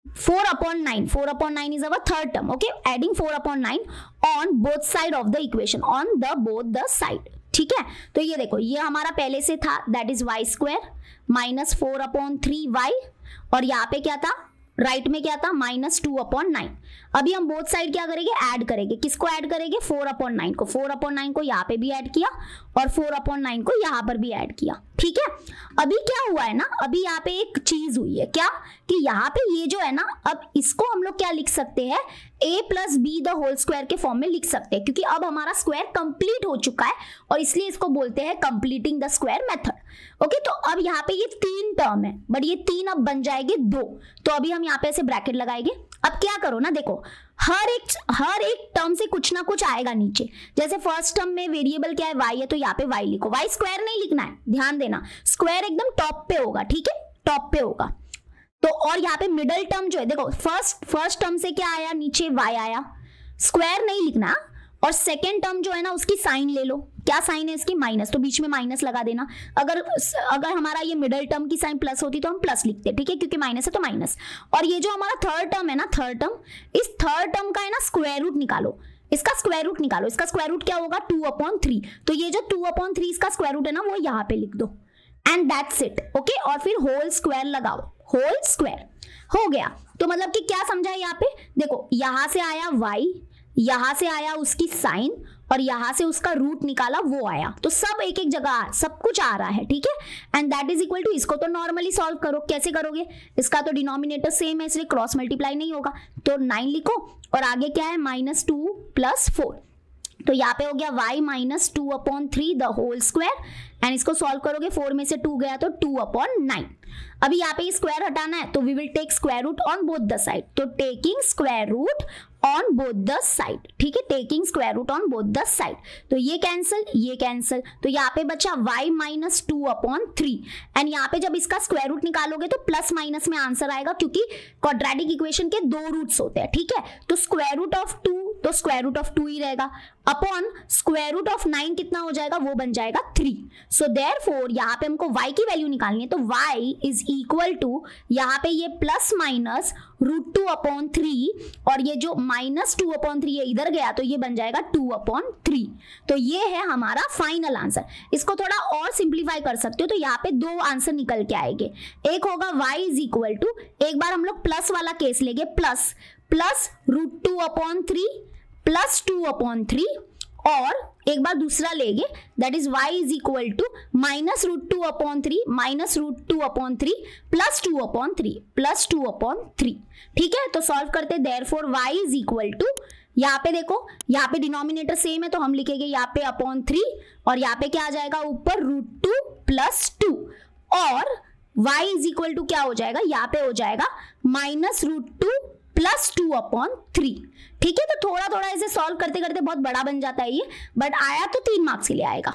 4/9, 4/9 is our third term. Okay, adding 4/9 on both side of the equation, on the both the side. ठीक है, तो ये देखो, ये हमारा पहले से था, that is y square minus 4/3y, और यहाँ पे क्या था, राइट में क्या था, -2/9। अभी हम बोथ साइड क्या करेंगे, ऐड करेंगे। किसको ऐड करेंगे, 4/9 को। 4/9 को यहाँ पे भी ऐड किया और 4/9 को यहाँ पर भी ऐड किया। ठीक है, अभी क्या हुआ है ना, अभी यहाँ पे एक चीज हुई है, क्या कि यहाँ पे ये जो है ना, अब इसको हम लोग क्या लिख सकते हैं, a + b the whole square के फॉर्म में लिख सकते हैं, क्योंकि अब हमारा स्क्वायर कंप्लीट हो चुका है और इसलिए इसको बोलते हैं completing the square method. Okay, तो अब यहाँ पे ये 3 टर्म है, बट ये 3 अब बन जाएंगे 2, तो अभी हम यहाँ पे ऐसे ब्रैकेट लगाएंगे। अब क्या करो ना, देखो हर एक टर्म से कुछ ना कुछ आएगा नीचे। जैसे फर्स्ट टर्म में वेरिएबल क्या है, y है, तो यहाँ पे y लिखो, y स्क्वायर नहीं लिखना है, ध्यान देना, स्क्वायर एकदम टॉप पे होगा। ठीक है, टॉप पे होगा। तो और यहाँ पे मिडल टर्म जो है, देखो फर्स्ट टर्म से क्या आया, नीचे y आया, स्क्वायर नहीं लिखना। और सेकेंड टर्म जो है ना, उसकी साइन ले लो, क्या साइन है इसकी, माइनस, तो बीच में माइनस लगा देना। अगर हमारा ये मिडल टर्म की साइन प्लस होती तो हम प्लस लिखते, ठीक है, क्योंकि माइनस है तो माइनस। और ये जो हमारा थर्ड टर्म है ना, थर्ड टर्म, इस थर्ड टर्म का है ना स्क्वायर रूट निकालो, इसका स्क्वायर रूट निकालो। इसका स्क्वायर रूट क्या होगा, 2/3। तो ये जो 2/3 इसका स्क्वायर रूट है ना, वो यहाँ पे लिख दो, एंड दैट्स इट। ओके, और फिर होल स्क्वायर लगाओ, होल स्क्वायर हो गया। तो मतलब कि क्या समझा यहाँ पे, देखो यहाँ से आया y, यहां से आया उसकी साइन, और यहां से उसका रूट निकाला, वो आया। तो सब एक एक जगह सब कुछ आ रहा है। ठीक है, and that is equal to, इसको तो नॉर्मली सॉल्व करो। कैसे करोगे, इसका तो डिनोमिनेटर सेम है, इसलिए क्रॉस मल्टीप्लाई नहीं होगा, तो 9 लिखो, और आगे क्या है, -2 + 4। तो यहाँ पे हो गया y -2/3 the whole square, and इसको सॉल्व करोगे, 4 में से 2 गया तो 2/9। अभी यहाँ पे स्क्वायर हटाना है, तो we will take square root on both the side. तो taking square root on both the side, ठीक है, taking square root on both the side. तो ये कैंसिल, तो यहाँ पे बचा y -2/3, एंड यहाँ पे जब इसका स्क्वायर रूट निकालोगे तो प्लस माइनस में आंसर आएगा, क्योंकि क्वाड्रेटिक इक्वेशन के 2 रूट्स होते हैं। ठीक है, तो स्क्वायर रूट ऑफ 2 तो स्क्वायर रूट ऑफ 2 ही रहेगा, अपॉन स्क्वायर रूट ऑफ 9 कितना हो जाएगा, वो बन जाएगा 3। सो देयरफॉर यहाँ पे हमको y की वैल्यू निकालनी है, तो y इज इक्वल टू यहाँ पे ये प्लस माइनस √2 अपॉन 3 और ये जो माइनस 2 अपॉन 3 ये इधर गया तो ये बन जाएगा 2 अपॉन 3। तो ये है हमारा फाइनल आंसर। इसको थोड़ा और सिंप्लीफाई कर सकते हो, तो यहाँ पे 2 आंसर निकल के आएंगे। एक होगा y इज इक्वल टू, एक बार हम लोग प्लस वाला केस लेंगे, प्लस √2 अपॉन 3 प्लस 2 अपॉन 3, और एक बार दूसरा लेंगे, that is y is equal to minus √2 upon 3 minus √2 upon 3 plus 2 upon 3 plus 2 upon 3। ठीक है, तो सॉल्व करते हैं। Therefore y is equal to, यहाँ पे देखो यहाँ पे डिनोमिनेटर सेम है तो हम लिखेंगे यहाँ पे अपॉन 3 और यहाँ पे क्या आ जाएगा ऊपर √2 प्लस 2, और y इज इक्वल टू क्या हो जाएगा, यहाँ पे हो जाएगा माइनस √2 प्लस 2 अपॉन 3। ठीक है, तो थोड़ा थोड़ा इसे सॉल्व करते करते बहुत बड़ा बन जाता है ये, बट आया तो 3 मार्क्स के लिए आएगा,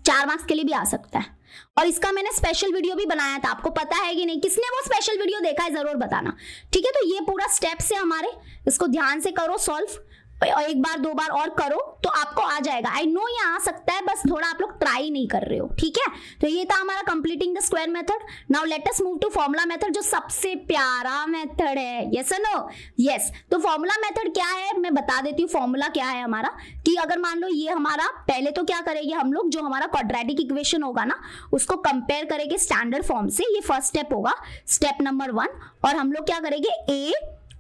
4 मार्क्स के लिए भी आ सकता है। और इसका मैंने स्पेशल वीडियो भी बनाया था, आपको पता है कि नहीं, किसने वो स्पेशल वीडियो देखा है जरूर बताना। ठीक है, तो ये पूरा स्टेप्स है हमारे, इसको ध्यान से करो सॉल्व, एक बार 2 बार और करो तो आपको आ जाएगा। आई नो ये आ सकता है, बस थोड़ा आप लोग ट्राई नहीं कर रहे हो। ठीक है, तो ये था हमारा completing the square method. Now let us move to formula method, जो सबसे प्यारा मेथड है। यस और नो? यस। तो फॉर्मूला मेथड क्या है मैं बता देती हूँ। फॉर्मूला क्या है हमारा, कि अगर मान लो ये हमारा, पहले तो क्या करेंगे हम लोग, जो हमारा क्वाड्रेटिक इक्वेशन होगा ना उसको कंपेयर करेंगे स्टैंडर्ड फॉर्म से। ये फर्स्ट स्टेप होगा, स्टेप नंबर 1। और हम लोग क्या करेंगे, ए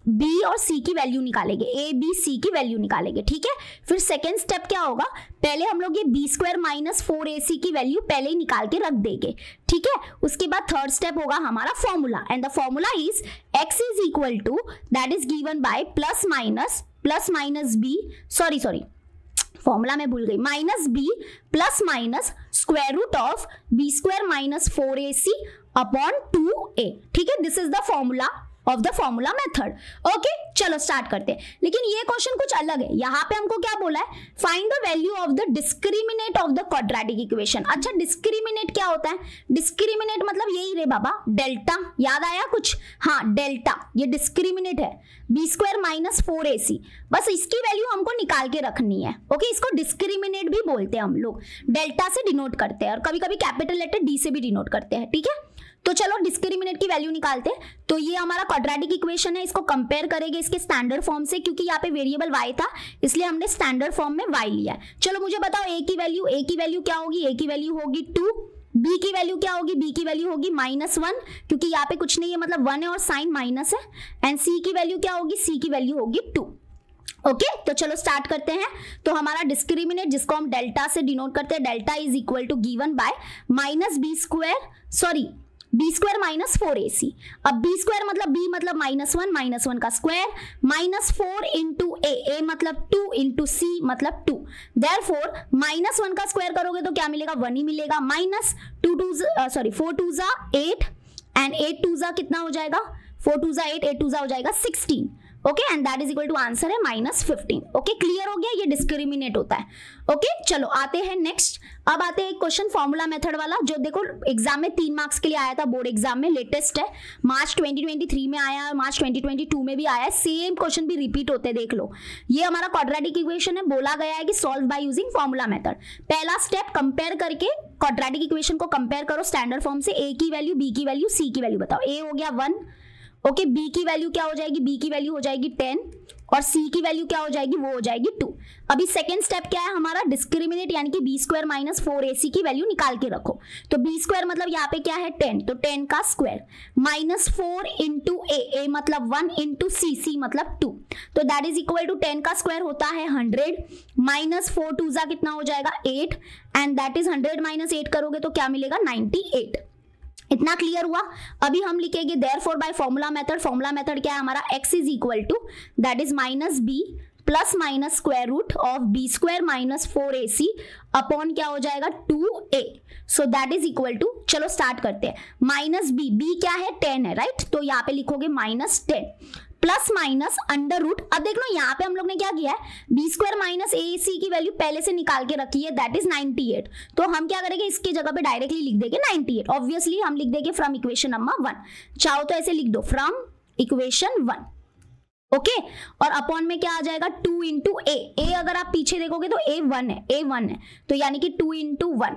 बी और सी की वैल्यू निकालेंगे, ए बी सी की वैल्यू निकालेंगे। ठीक है, फिर सेकेंड स्टेप क्या होगा, पहले हम लोग ये बी स्क्वायर माइनस 4ac की वैल्यू पहले ही निकाल के रख देंगे। ठीक है, उसके बाद थर्ड स्टेप होगा हमारा formula, and the formula is x is equal to, that is given by plus minus B, sorry formula में भूल गई, minus B plus minus square root of B square minus 4ac upon 2a। ठीक है, this is the formula of the formula method. Okay, चलो start करते हैं। लेकिन ये क्वेश्चन कुछ अलग है, यहाँ पे हमको क्या बोला है, find the value of the discriminate of the quadratic equation. अच्छा, डिस्क्रिमिनेट क्या होता है, डिस्क्रिमिनेट मतलब यही रे बाबा, डेल्टा, याद आया कुछ? हाँ, डेल्टा, ये डिस्क्रिमिनेट है, बी स्क्वायर माइनस 4ac, बस इसकी वैल्यू हमको निकाल के रखनी है। ओके, इसको डिस्क्रिमिनेट भी बोलते हैं हम लोग, डेल्टा से डिनोट करते हैं और कभी कभी कैपिटल लेटर डी से भी डिनोट करते हैं। ठीक है, तो चलो डिस्क्रिमिनेट की वैल्यू निकालते हैं। तो ये हमारा क्वाड्रेटिक इक्वेशन है, इसको कंपेयर करेंगे इसके स्टैंडर्ड फॉर्म से, क्योंकि यहाँ पे वेरिएबल y था इसलिए हमने स्टैंडर्ड फॉर्म में y लिया है। चलो मुझे बताओ a की वैल्यू क्या होगी, a की वैल्यू होगी 2, b की वैल्यू क्या होगी, b की वैल्यू होगी -1, क्योंकि यहाँ पे कुछ नहीं है मतलब 1 है और साइन माइनस है, एंड c की वैल्यू क्या होगी, c की वैल्यू होगी 2। ओके, तो चलो स्टार्ट करते हैं। तो हमारा डिस्क्रिमिनेट, जिसको हम डेल्टा से डिनोट करते हैं, delta is equal to given by minus B square minus 4ac। अब बी स्क्वायर मतलब b मतलब -1 का स्क्वायर, -4 इंटू ए मतलब 2 इंटू c मतलब 2। देयरफॉर -1 का स्क्वायर करोगे तो क्या मिलेगा, 1 ही मिलेगा, माइनस 4 2 जा 8 एंड 8 2 जा कितना हो जाएगा, 4 2 जा 8, 8 2 जा हो जाएगा 16। Okay, and that is equal to answer है -15। ओके, क्लियर हो गया, ये डिस्क्रिमिनेट होता है। ओके, चलो आते हैं नेक्स्ट। अब आते हैं क्वेश्चन फॉर्मूला मेथड वाला, जो देखो एग्जाम में 3 मार्क्स के लिए आया था, बोर्ड एग्जाम में, लेटेस्ट है, मार्च 2023 में आया है, मार्च 2022 में भी आया है, सेम क्वेश्चन भी रिपीट होते हैं, देख लो। ये हमारा क्वाड्रेटिक इक्वेशन है, बोला गया है कि solve by using formula method. पहला स्टेप, कंपेयर करके क्वाड्रेटिक इक्वेशन को कंपेयर करो स्टैंडर्ड फॉर्म से, ए की वैल्यू, बी की वैल्यू, सी की वैल्यू बताओ। ए हो गया 1, ओके, बी की वैल्यू क्या हो जाएगी, बी की वैल्यू हो जाएगी 10, और सी की वैल्यू क्या हो जाएगी, वो हो जाएगी 2। अभी सेकंड स्टेप क्या है हमारा, डिस्क्रिमिनेट, यानी कि बी स्क्वायर माइनस 4ac की वैल्यू निकाल के रखो। तो बी स्क्वायर मतलब यहाँ पे क्या है 10, तो 10 का स्क्वायर, -4 इंटू ए मतलब 1 इंटू सी मतलब 2, तो दैट इज इक्वल टू 10 का स्क्वायर होता है 100, -4 2 जा कितना हो जाएगा 8, एंड दैट इज 100 - 8 करोगे तो क्या मिलेगा 98। इतना क्लियर हुआ। अभी हम लिखेंगे therefore by formula method. Formula method क्या है हमारा, x is equal to, that is -b plus minus square root of B square minus 4ac upon क्या हो जाएगा 2a। So that is equal to, चलो स्टार्ट करते हैं, -b क्या है 10 है, राइट, तो यहाँ पे लिखोगे -10 प्लस माइनस अंडर रूट। अब देख लो यहाँ पे हम लोग ने क्या किया है, बी स्क्वायर माइनस ac की वैल्यू पहले से निकाल के रखी है, दैट इज 98। तो हम क्या करेंगे, इसकी जगह पे डायरेक्टली लिख देंगे 98। ऑब्वियसली हम लिख देंगे फ्रॉम इक्वेशन नंबर 1, चाहो तो ऐसे लिख दो फ्रॉम इक्वेशन 1। ओके और अपॉन में क्या आ जाएगा 2 इंटू ए अगर आप पीछे देखोगे तो ए 1 है तो यानी कि 2 इंटू 1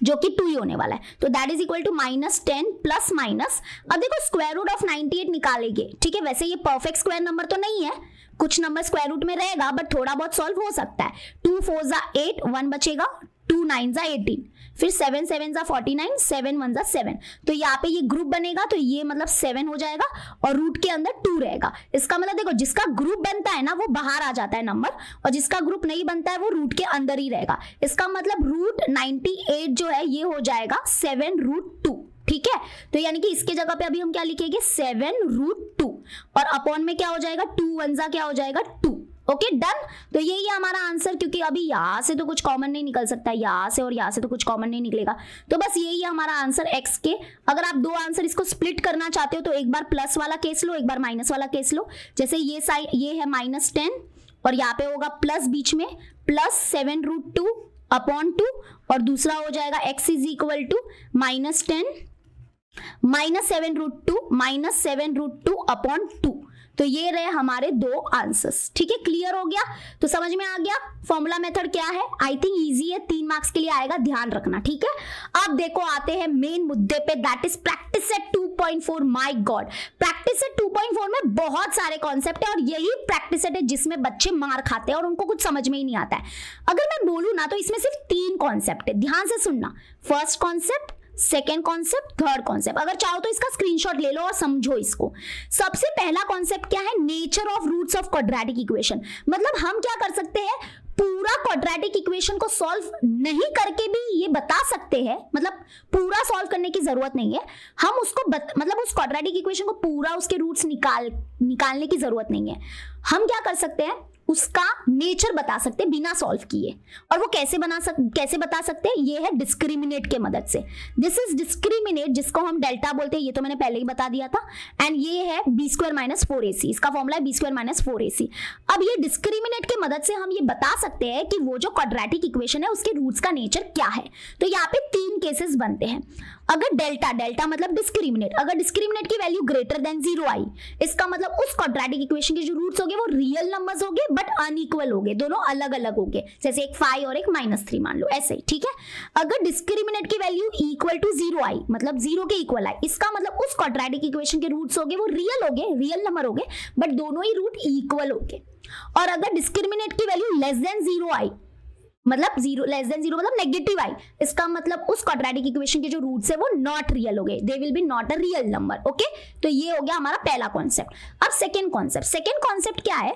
जो कि 2 ही होने वाला है तो that is equal to -10 plus minus. अब देखो स्क्वायर रूट ऑफ 98 निकालेंगे, ठीक है। वैसे ये परफेक्ट स्क्वायर नंबर तो नहीं है, कुछ नंबर स्क्वायर रूट में रहेगा बट थोड़ा बहुत सॉल्व हो सकता है। 2 4 जा 8, 1 बचेगा, 2 9 जा 18, फिर 7 7 जा 49, 7 1 जा 7। तो यहाँ पे ये ग्रुप बनेगा तो ये मतलब 7 हो जाएगा और रूट के अंदर 2 रहेगा। इसका मतलब देखो जिसका ग्रुप बनता है ना वो बाहर आ जाता है नंबर, और जिसका ग्रुप नहीं बनता है वो रूट के अंदर ही रहेगा। इसका मतलब रूट 98 जो है ये हो जाएगा 7√2, ठीक है। तो यानी कि इसके जगह पे अभी हम क्या लिखेंगे 7√2 और अपॉन में क्या हो जाएगा 2 1 जा क्या हो जाएगा 2। Okay done. तो यही है हमारा आंसर, क्योंकि अभी यहाँ से तो कुछ कॉमन नहीं निकल सकता, यहाँ से और यहाँ से तो कुछ कॉमन नहीं निकलेगा, तो बस यही है हमारा आंसर x के। अगर आप 2 आंसर इसको स्प्लिट करना चाहते हो तो एक बार प्लस वाला केस लो, एक बार माइनस वाला केस लो। जैसे ये साइड ये है -10 और यहाँ पे होगा प्लस बीच में प्लस 7√2 अपॉन 2 और दूसरा हो जाएगा x is equal to -10 -7√2 upon 2। तो ये रहे हमारे 2 आंसर्स, ठीक है। क्लियर हो गया? तो समझ में आ गया फॉर्मूला मेथड क्या है। आई थिंक इजी है, 3 मार्क्स के लिए आएगा, ध्यान रखना, ठीक है। अब देखो आते हैं मेन मुद्दे पे, that is practice set 2.4। My God, practice set 2.4 में बहुत सारे कॉन्सेप्ट है और यही प्रैक्टिस सेट है जिसमें बच्चे मार खाते हैं और उनको कुछ समझ में ही नहीं आता है। अगर मैं बोलूं ना तो इसमें सिर्फ 3 कॉन्सेप्ट है, ध्यान से सुनना। First concept, second concept, third concept. अगर चाहो तो इसका स्क्रीनशॉट ले लो और समझो इसको। सबसे पहला कॉन्सेप्ट क्या है, nature of roots of quadratic equation. मतलब हम क्या कर सकते हैं, पूरा क्वाड्रेटिक इक्वेशन को सॉल्व नहीं करके भी ये बता सकते हैं, मतलब पूरा सॉल्व करने की जरूरत नहीं है। हम उसको मतलब उस क्वाड्रेटिक इक्वेशन को पूरा उसके रूट्स निकालने की जरूरत नहीं है। हम क्या कर सकते हैं, उसका नेचर बता सकते हैं बिना सॉल्व किए। और वो कैसे बता सकते हैं, ये है डिस्क्रिमिनेट के मदद से। दिस इज डिस्क्रिमिनेट, जिसको हम डेल्टा बोलते हैं, ये तो मैंने पहले ही बता दिया था। एंड ये है b² - 4ac, इसका फॉर्मूला है b² - 4ac। अब ये डिस्क्रिमिनेट के मदद से हम ये बता सकते हैं कि वो जो क्वाड्रेटिक इक्वेशन है उसके रूट्स का नेचर क्या है। तो यहाँ पे 3 केसेस बनते हैं। अगर डेल्टा मतलब डिस्क्रिमिनेट, अगर डिस्क्रिमिनेट की वैल्यू ग्रेटर देन 0 आई, इसका मतलब उस क्वाड्रेटिक इक्वेशन के जो रूट्स होंगे वो रियल नंबर्स होंगे बट अनइक्वल होंगे, दोनों अलग अलग होंगे, जैसे एक 5 और एक -3 मान लो, ऐसे, ठीक है। अगर डिस्क्रिमिनेट की वैल्यू इक्वल टू 0 आई, मतलब 0 के इक्वल आई, इसका मतलब उस क्वाड्रेटिक इक्वेशन के रूट्स होंगे वो रियल नंबर होंगे बट दोनों ही रूट इक्वल होंगे। और अगर डिस्क्रिमिनेट की वैल्यू लेस देन 0 आई, मतलब लेस देन 0 मतलब नेगेटिव आई, इसका मतलब उस क्वाड्रेटिक इक्वेशन के जो रूट्स है वो नॉट रियल हो गए, they will be not a real number. Okay, तो ये हो गया हमारा पहला कॉन्सेप्ट। अब सेकेंड कॉन्सेप्ट क्या है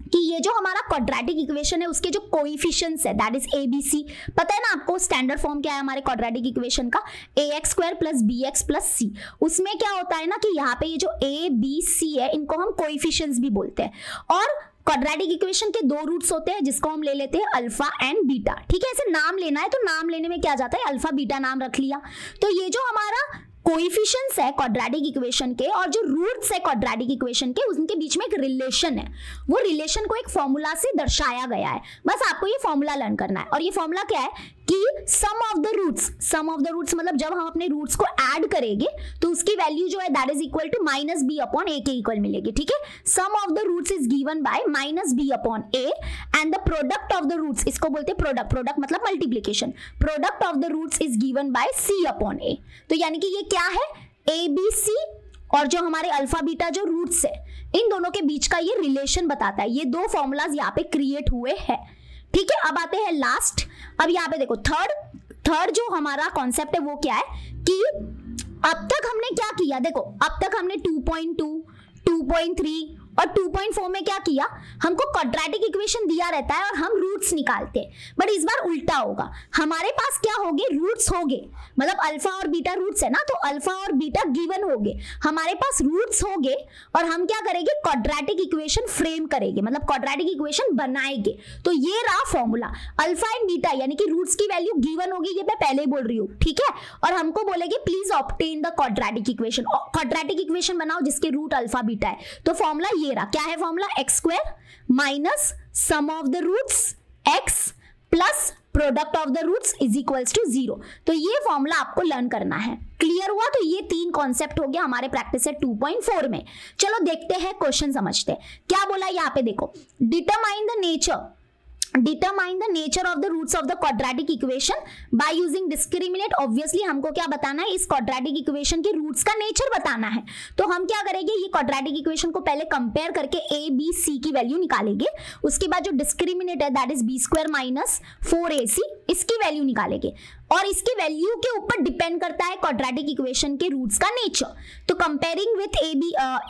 कि ये जो हमारा क्वाड्रेटिक इक्वेशन है उसके जो कोएफिशिएंट्स है, दैट इज ABC। पता है ना आपको स्टैंडर्ड फॉर्म क्या है हमारे क्वाड्रेटिक इक्वेशन का, ax² + bx + c। उसमें क्या होता है ना कि यहाँ पे ये जो A B C है इनको हम कोएफिशिएंट्स भी बोलते हैं। और क्वाड्रेटिक इक्वेशन के 2 रूट्स होते हैं जिसको हम ले लेते हैं अल्फा एंड बीटा, ठीक है। ऐसे नाम लेना है तो नाम लेने में क्या जाता है, अल्फा बीटा नाम रख लिया। तो ये जो हमारा कोएफिशिएंट्स है क्वाड्रेटिक इक्वेशन के और जो रूट्स है क्वाड्रेटिक इक्वेशन के, उनके बीच में एक रिलेशन है। वो रिलेशन को एक फॉर्मूला से दर्शाया गया है, बस आपको ये फॉर्मूला लर्न करना है। और ये फॉर्मूला क्या है कि सम ऑफ द रूट्स मतलब जब हम अपने रूट्स को ऐड करेंगे तो उसकी वैल्यू जो है that is equal to -b/a के इक्वल मिलेगी, ठीक है। Sum of the roots is given by -b/a and the product of the roots, इसको बोलते हैं प्रोडक्ट मतलब multiplication, product of the roots is given by c/a। तो यानी कि ये क्या है, ABC और जो हमारे अल्फा बीटा जो रूट्स है इन दोनों के बीच का ये रिलेशन बताता है। ये 2 फॉर्मूलाज यहाँ पे क्रिएट हुए हैं, ठीक है। अब आते हैं लास्ट। अब यहाँ पे देखो थर्ड जो हमारा कॉन्सेप्ट है वो क्या है कि अब तक हमने क्या किया, देखो अब तक हमने 2.2, 2.3 और 2.4 में क्या किया, हमको क्वाड्रेटिक इक्वेशन दिया रहता है और हम रूट्स निकालते हैं। बट इस बार उल्टा होगा, हमारे पास क्या होंगे, रूट्स होंगे, मतलब अल्फा और बीटा रूट्स है ना, तो अल्फा और बीटा गिवन होंगे, हमारे पास रूट्स होंगे और हम क्या करेंगे, क्वाड्रेटिक इक्वेशन फ्रेम करेंगे, मतलब क्वाड्रेटिक इक्वेशन बनाएंगे। तो ये रहा फॉर्मूला, अल्फा एंड बीटा यानी कि रूट्स की वैल्यू गिवन होगी, ये मैं पहले ही बोल रही हूँ, ठीक है। और हमको बोलेंगे please obtain the quadratic equation, quadratic equation बनाओ जिसके रूट अल्फा बीटा है। तो फॉर्मूला ये रहा, क्या है formula, x² - sum of the roots x plus product of the roots is equals to 0। तो ये फॉर्मूला आपको लर्न करना है। क्लियर हुआ? तो ये 3 कॉन्सेप्ट हो गया हमारे प्रैक्टिस सेट 2.4 में। चलो देखते हैं, क्वेश्चन समझते हैं। क्या बोला यहाँ पे देखो, determine the nature of the roots of the quadratic equation by using discriminate. Obviously हमको क्या बताना है, इस क्वाड्रेटिक इक्वेशन के रूट्स का नेचर बताना है। तो हम क्या करेंगे, ये क्वाड्रेटिक इक्वेशन को पहले कंपेयर करके a b c की वैल्यू निकालेंगे। उसके बाद जो डिस्क्रिमिनेट है that is b² minus 4ac, इसकी वैल्यू निकालेंगे। और इसकी वैल्यू के ऊपर डिपेंड करता है क्वाड्रेटिक इक्वेशन के रूट्स का नेचर। तो comparing with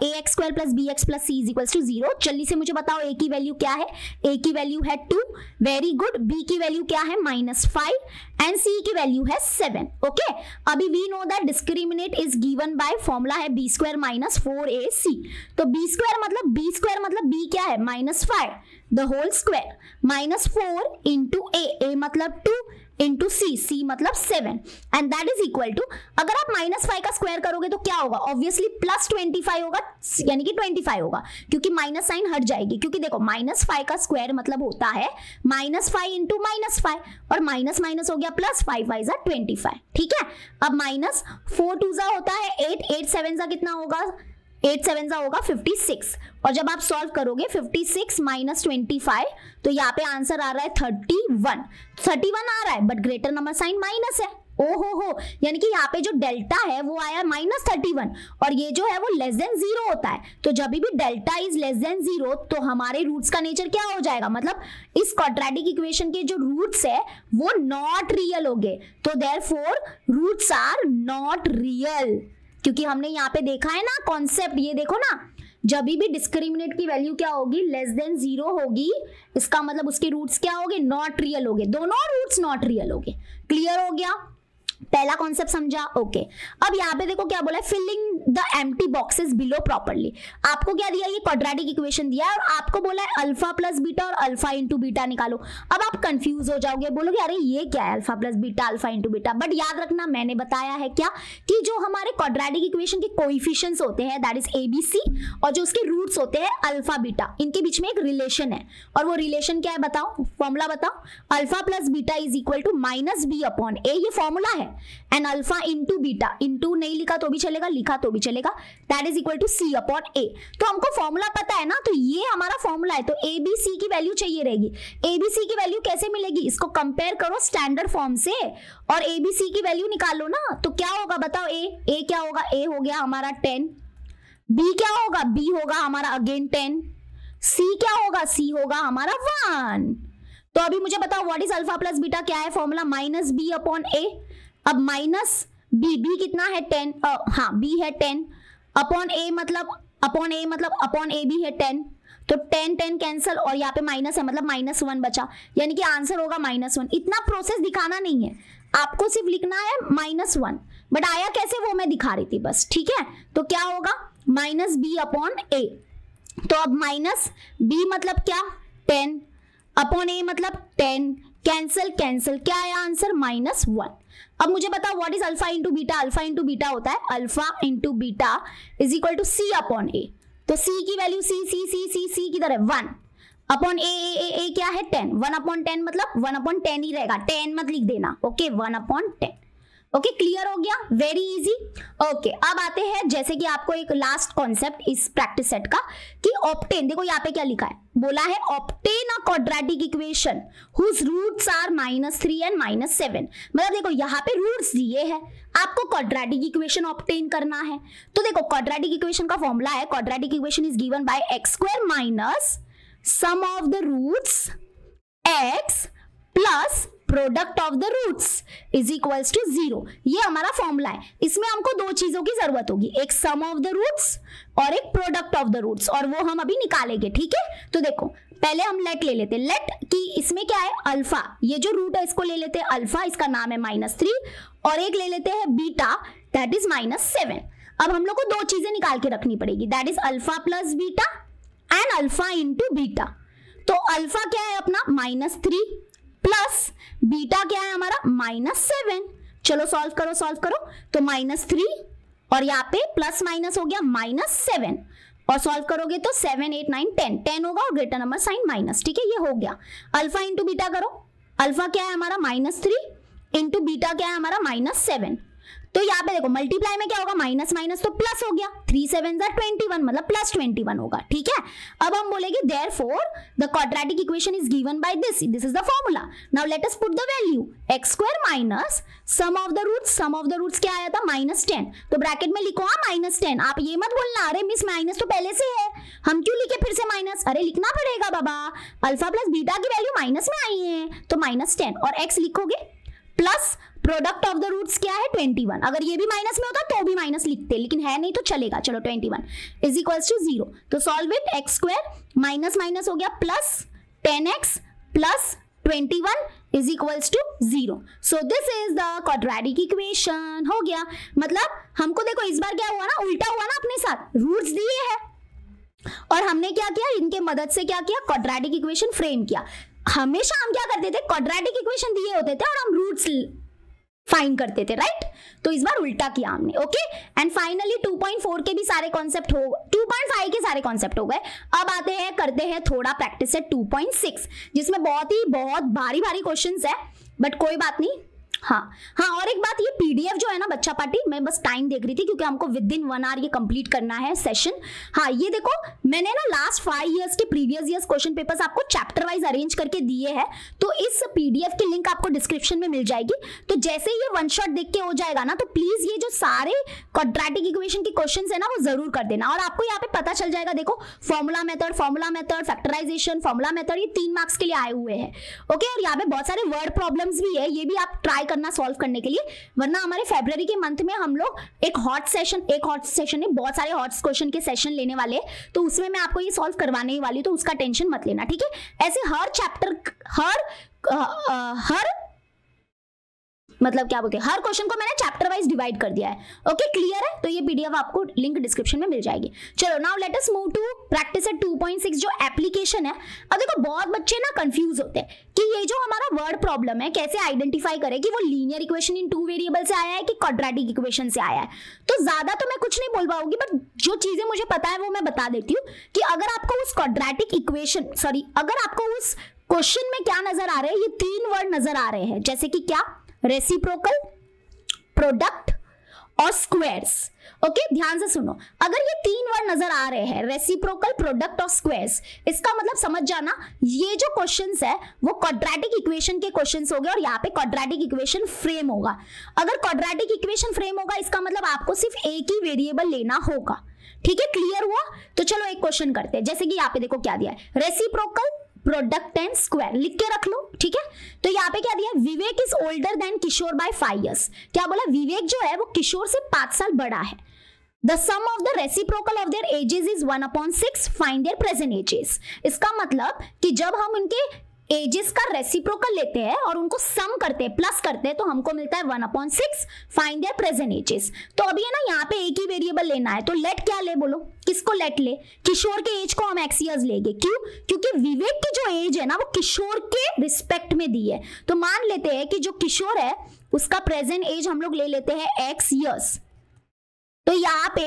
ax² plus bx plus c is equals to 0। जल्दी से मुझे बताओ a की वैल्यू क्या है। a की वैल्यू है 2, वेरी गुड। b की वैल्यू क्या है, -5 एंड c की वैल्यू है 7। ओके, अभी we know that discriminate is given by formula है b² माइनस 4ac। तो b² मतलब b क्या है, -5 the whole square minus 4 into a मतलब 2 इंटू c मतलब 7 and that is equal to, अगर आप -5 का स्क्वायर करोगे तो क्या होगा, ऑब्वियसली प्लस 25 होगा, यानी कि 25 होगा, क्योंकि माइनस साइन हट जाएगी। क्योंकि देखो -5 का स्क्वायर मतलब होता है -5 इंटू -5 और माइनस माइनस हो गया प्लस, 5 5 जा 25। ठीक है, अब माइनस 4 2 जा होता है 8, 8 7 जा कितना होगा, 8 7 जा होगा 56। और जब आप सॉल्व करोगे 56 माइनस 25, तो यहाँ पे आंसर आ रहा है 31 आ रहा है, but greater number sign minus है। ओहो, यानी कि यहाँ पे जो डेल्टा है वो आया -31 और ये जो है वो लेस देन 0 होता है। तो जब भी डेल्टा इज लेस देन 0 तो हमारे रूट्स का नेचर क्या हो जाएगा, मतलब इस क्वाड्रेटिक इक्वेशन के जो रूट्स है वो नॉट रियल हो गए। तो therefore roots are not real, क्योंकि हमने यहाँ पे देखा है ना कॉन्सेप्ट, ये देखो ना, जब भी डिस्क्रिमिनेट की वैल्यू क्या होगी, लेस देन 0 होगी, इसका मतलब उसके रूट्स क्या होंगे, नॉट रियल होंगे, दोनों रूट्स नॉट रियल होंगे। क्लियर हो गया, पहला कॉन्सेप्ट समझा। ओके, अब यहाँ पे देखो क्या बोला है, filling the empty boxes below properly. आपको क्या दिया, ये क्वाड्रेटिक इक्वेशन दिया है और आपको बोला है अल्फा प्लस बीटा और अल्फा इंटू बीटा निकालो। अब आप कंफ्यूज हो जाओगे, बोलोगे अरे ये क्या है alpha plus beta, alpha into beta. But याद रखना, मैंने बताया है क्या कि जो हमारे क्वाड्रेटिक इक्वेशन के कोएफिशिएंट्स होते हैं दैट इज ABC और जो उसके रूट्स होते हैं अल्फा बीटा, इनके बीच में एक रिलेशन है। और वो रिलेशन क्या है बताओ, फॉर्मूला बताओ। Alpha plus beta is equal to -b/a, ये फॉर्मूला है। And alpha into beta, into नहीं लिखा तो भी चलेगा, लिखा तो भी चलेगा, that is equal to c/a। तो हमको फॉर्मूला पता है ना, तो ये हमारा फॉर्मूला है। तो ABC की वैल्यू चाहिए रहेगी। ABC की वैल्यू कैसे मिलेगी, इसको कंपेयर करो स्टैंडर्ड फॉर्म से और ABC की वैल्यू निकालो ना। तो क्या होगा बताओ, a क्या होगा, a हो गया हमारा 10, b क्या होगा, b होगा हमारा अगेन 10, c क्या होगा, c होगा हमारा 1। तो अभी मुझे बताओ what is alpha plus beta, क्या है फॉर्मूला, -b/a। अब माइनस b कितना है 10, हाँ b है 10 अपॉन a मतलब अपॉन a भी है 10, तो 10 कैंसिल और यहाँ पे माइनस है मतलब -1 बचा, यानी कि आंसर होगा -1। इतना प्रोसेस दिखाना नहीं है, आपको सिर्फ लिखना है -1, बट आया कैसे वो मैं दिखा रही थी बस। ठीक है, तो क्या होगा -b/a। तो अब -b मतलब क्या 10 अपॉन a मतलब 10, कैंसिल क्या आया आंसर -1। अब मुझे बताओ what is alpha into beta. Alpha into beta होता है alpha into beta is equal to c/a। तो c की वैल्यू c किधर है 1 अपॉन a क्या है 10, 1/10 मतलब 1/10 ही रहेगा, 10 मत लिख देना। ओके, 1/10। ओके, क्लियर हो गया, वेरी इजी। ओके, अब आते हैं जैसे कि आपको एक लास्ट कॉन्सेप्ट इस प्रैक्टिस सेट का कि ऑब्टेन, देखो यहाँ पे क्या लिखा है, बोला है obtain a quadratic equation whose roots are -3 and -7। मतलब देखो यहाँ पे रूट्स दिए हैं, आपको क्वाड्रेटिक इक्वेशन ऑब्टेन करना है। तो देखो क्वाड्रेटिक इक्वेशन का फॉर्मूला है, quadratic equation is given by x² minus sum of the roots x plus product of the roots is equals to 0। ये हमारा फॉर्मूला है। इसमें हमको दो चीजों की जरूरत होगी, एक सम ऑफ द रूट्स और एक प्रोडक्ट ऑफ द रूट्स, और वो हम अभी निकालेंगे। ठीक है, तो देखो पहले हम लेट ले लेते हैं, लेट कि इसमें क्या है अल्फा, ये जो रूट है इसको ले लेते हैं अल्फा, इसका नाम है -3, और एक ले लेते हैं बीटा दैट इज -7। अब हम लोग को दो चीजें निकाल के रखनी पड़ेगी, that is alpha plus beta and alpha into beta. तो अल्फा क्या है अपना -3 प्लस बीटा क्या है हमारा -7। चलो सॉल्व करो, तो -3 और यहाँ पे प्लस माइनस हो गया -7, और सॉल्व करोगे तो 7 8 9 10 होगा और ग्रेटर नंबर साइन माइनस। ठीक है, ये हो गया। अल्फा इंटू बीटा करो, अल्फा क्या है हमारा -3 इंटू बीटा क्या है हमारा -7। तो यहाँ पे देखो मल्टीप्लाई में क्या होगा, माइनस माइनस तो प्लस हो गया, 3 7 21 मतलब +21 होगा। ठीक है, अब हम बोलेंगे therefore the quadratic equation is given by this is the formula. Now let us put the value x² minus sum of the roots क्या आया था -10, तो ब्रैकेट में लिखो हाँ -10। आप ये मत बोलना अरे मिस माइनस तो पहले से है, हम क्यों लिखे फिर से माइनस, अरे लिखना पड़ेगा बाबा, अल्फा प्लस बीटा की वैल्यू माइनस में आई है तो -10 और x लिखोगे plus product of the roots क्या है 21। अगर ये भी माइनस में होता तो भी माइनस लिखते, लेकिन है नहीं तो चलेगा। चलो 21 इज इक्वल्स टू 0, तो solve it, x² minus minus हो गया plus 10x plus 21 is equals to 0। So this is the quadratic equation. हो गया, मतलब हमको देखो इस बार क्या हुआ ना, उल्टा हुआ ना, अपने साथ रूट्स दिए हैं और हमने क्या किया, इनके मदद से क्या किया, क्वाड्रेटिक इक्वेशन फ्रेम किया। हमेशा हम क्या करते थे, क्वाड्रेटिक इक्वेशन दिए होते थे और हम रूट्स फाइंड करते थे, राइट। तो इस बार उल्टा किया हमने, ओके। एंड फाइनली 2.4 के भी सारे कॉन्सेप्ट हो, 2.5 के सारे कॉन्सेप्ट हो गए। अब आते हैं, करते हैं थोड़ा प्रैक्टिस है 2.6, जिसमें बहुत भारी क्वेश्चंस है, बट कोई बात नहीं। हाँ, और एक बात, ये पीडीएफ जो है ना बच्चा पार्टी, मैं बस टाइम देख रही थी क्योंकि हमको विद इन 1 आवर ये कंप्लीट करना है सेशन। हाँ, ये देखो मैंने ना लास्ट 5 इयर्स के प्रीवियस इयर्स क्वेश्चन पेपर्स आपको चैप्टर वाइज अरेंज करके दिए हैं, तो इस पीडीएफ की लिंक आपको डिस्क्रिप्शन में मिल जाएगी। तो जैसे ये 1 शॉट देख के हो जाएगा ना, तो प्लीज ये जो सारे क्वाड्रेटिक इक्वेशन के क्वेश्चन है ना वो जरूर कर देना, और आपको यहाँ पे पता चल जाएगा। देखो formula method, factorization, formula method, ये 3 मार्क्स के लिए आए हुए हैं, ओके। और यहाँ पे बहुत सारे वर्ड प्रॉब्लम्स भी है, ये भी आप ट्राई करना सॉल्व करने के लिए, वरना हमारे फरवरी के मंथ में हम लोग एक हॉट सेशन में बहुत सारे हॉट क्वेश्चन के सेशन लेने वाले हैं, तो उसमें मैं आपको ये सॉल्व करवाने ही वाली हूं, तो उसका टेंशन मत लेना, ठीक है। ऐसे हर चैप्टर हर मतलब क्या बोलते हैं, हर क्वेश्चन को मैंने चैप्टर वाइज डिवाइड कर दिया है, ओके। क्लियर है, तो ये पीडीएफ आपको लिंक डिस्क्रिप्शन में मिल जाएगी। चलो now let us move to practice at 2.6 जो एप्लीकेशन है। अब देखो बहुत बच्चे ना कंफ्यूज होते हैं कि ये जो हमारा वर्ड प्रॉब्लम है कैसे आइडेंटिफाई करें कि वो लीनियर इक्वेशन इन 2 वेरिएबल से आया है कि क्वाड्रेटिक इक्वेशन से आया है। तो ज्यादा तो मैं कुछ नहीं बोल पाऊंगी, बट जो चीजें मुझे पता है वो मैं बता देती हूँ कि अगर आपको उस क्वाड्रेटिक इक्वेशन अगर आपको उस क्वेश्चन में क्या नजर आ रहे हैं, ये 3 वर्ड नजर आ रहे हैं, जैसे कि क्या, रेसिप्रोकल, प्रोडक्ट और स्क्वायर्स, ओके। ध्यान से सुनो, अगर ये 3 वर्ड नजर आ रहे हैं, रेसिप्रोकल, प्रोडक्ट और स्क्वायर्स, इसका मतलब समझ जाना ये जो क्वेश्चंस है वो क्वाड्रेटिक इक्वेशन के क्वेश्चंस हो गए, और यहाँ पे क्वाड्रेटिक इक्वेशन फ्रेम होगा। अगर क्वाड्रेटिक इक्वेशन फ्रेम होगा, इसका मतलब आपको सिर्फ एक ही वेरिएबल लेना होगा, ठीक है। क्लियर हुआ? तो चलो एक क्वेश्चन करते हैं, जैसे कि यहाँ पे देखो क्या दिया है, रेसिप्रोकल, प्रोडक्ट एंड स्क्वायर, लिख के रख लो, ठीक है। तो यहाँ पे क्या दिया, Vivek is older than Kishore by 5 years। क्या बोला, विवेक जो है वो किशोर से 5 साल बड़ा है। The sum of the reciprocal of their ages is 1/6, find their present ages। इसका मतलब कि जब हम उनके एजेस का रेसिप्रोकल लेते हैं और उनको सम करते हैं, प्लस करते हैं, तो हमको मिलता है 1/6, फाइंड देयर प्रेजेंट एजेस। तो अभी है ना यहाँ पे एक ही वेरिएबल लेना है, तो लेट क्या ले, बोलो किसको लेट ले, किशोर के एज को हम x years लेंगे। क्यों? क्योंकि विवेक की जो एज है ना वो किशोर के रिस्पेक्ट में दी है, तो मान लेते हैं कि जो किशोर है उसका प्रेजेंट एज हम लोग ले लेते हैं x years। तो यहाँ पे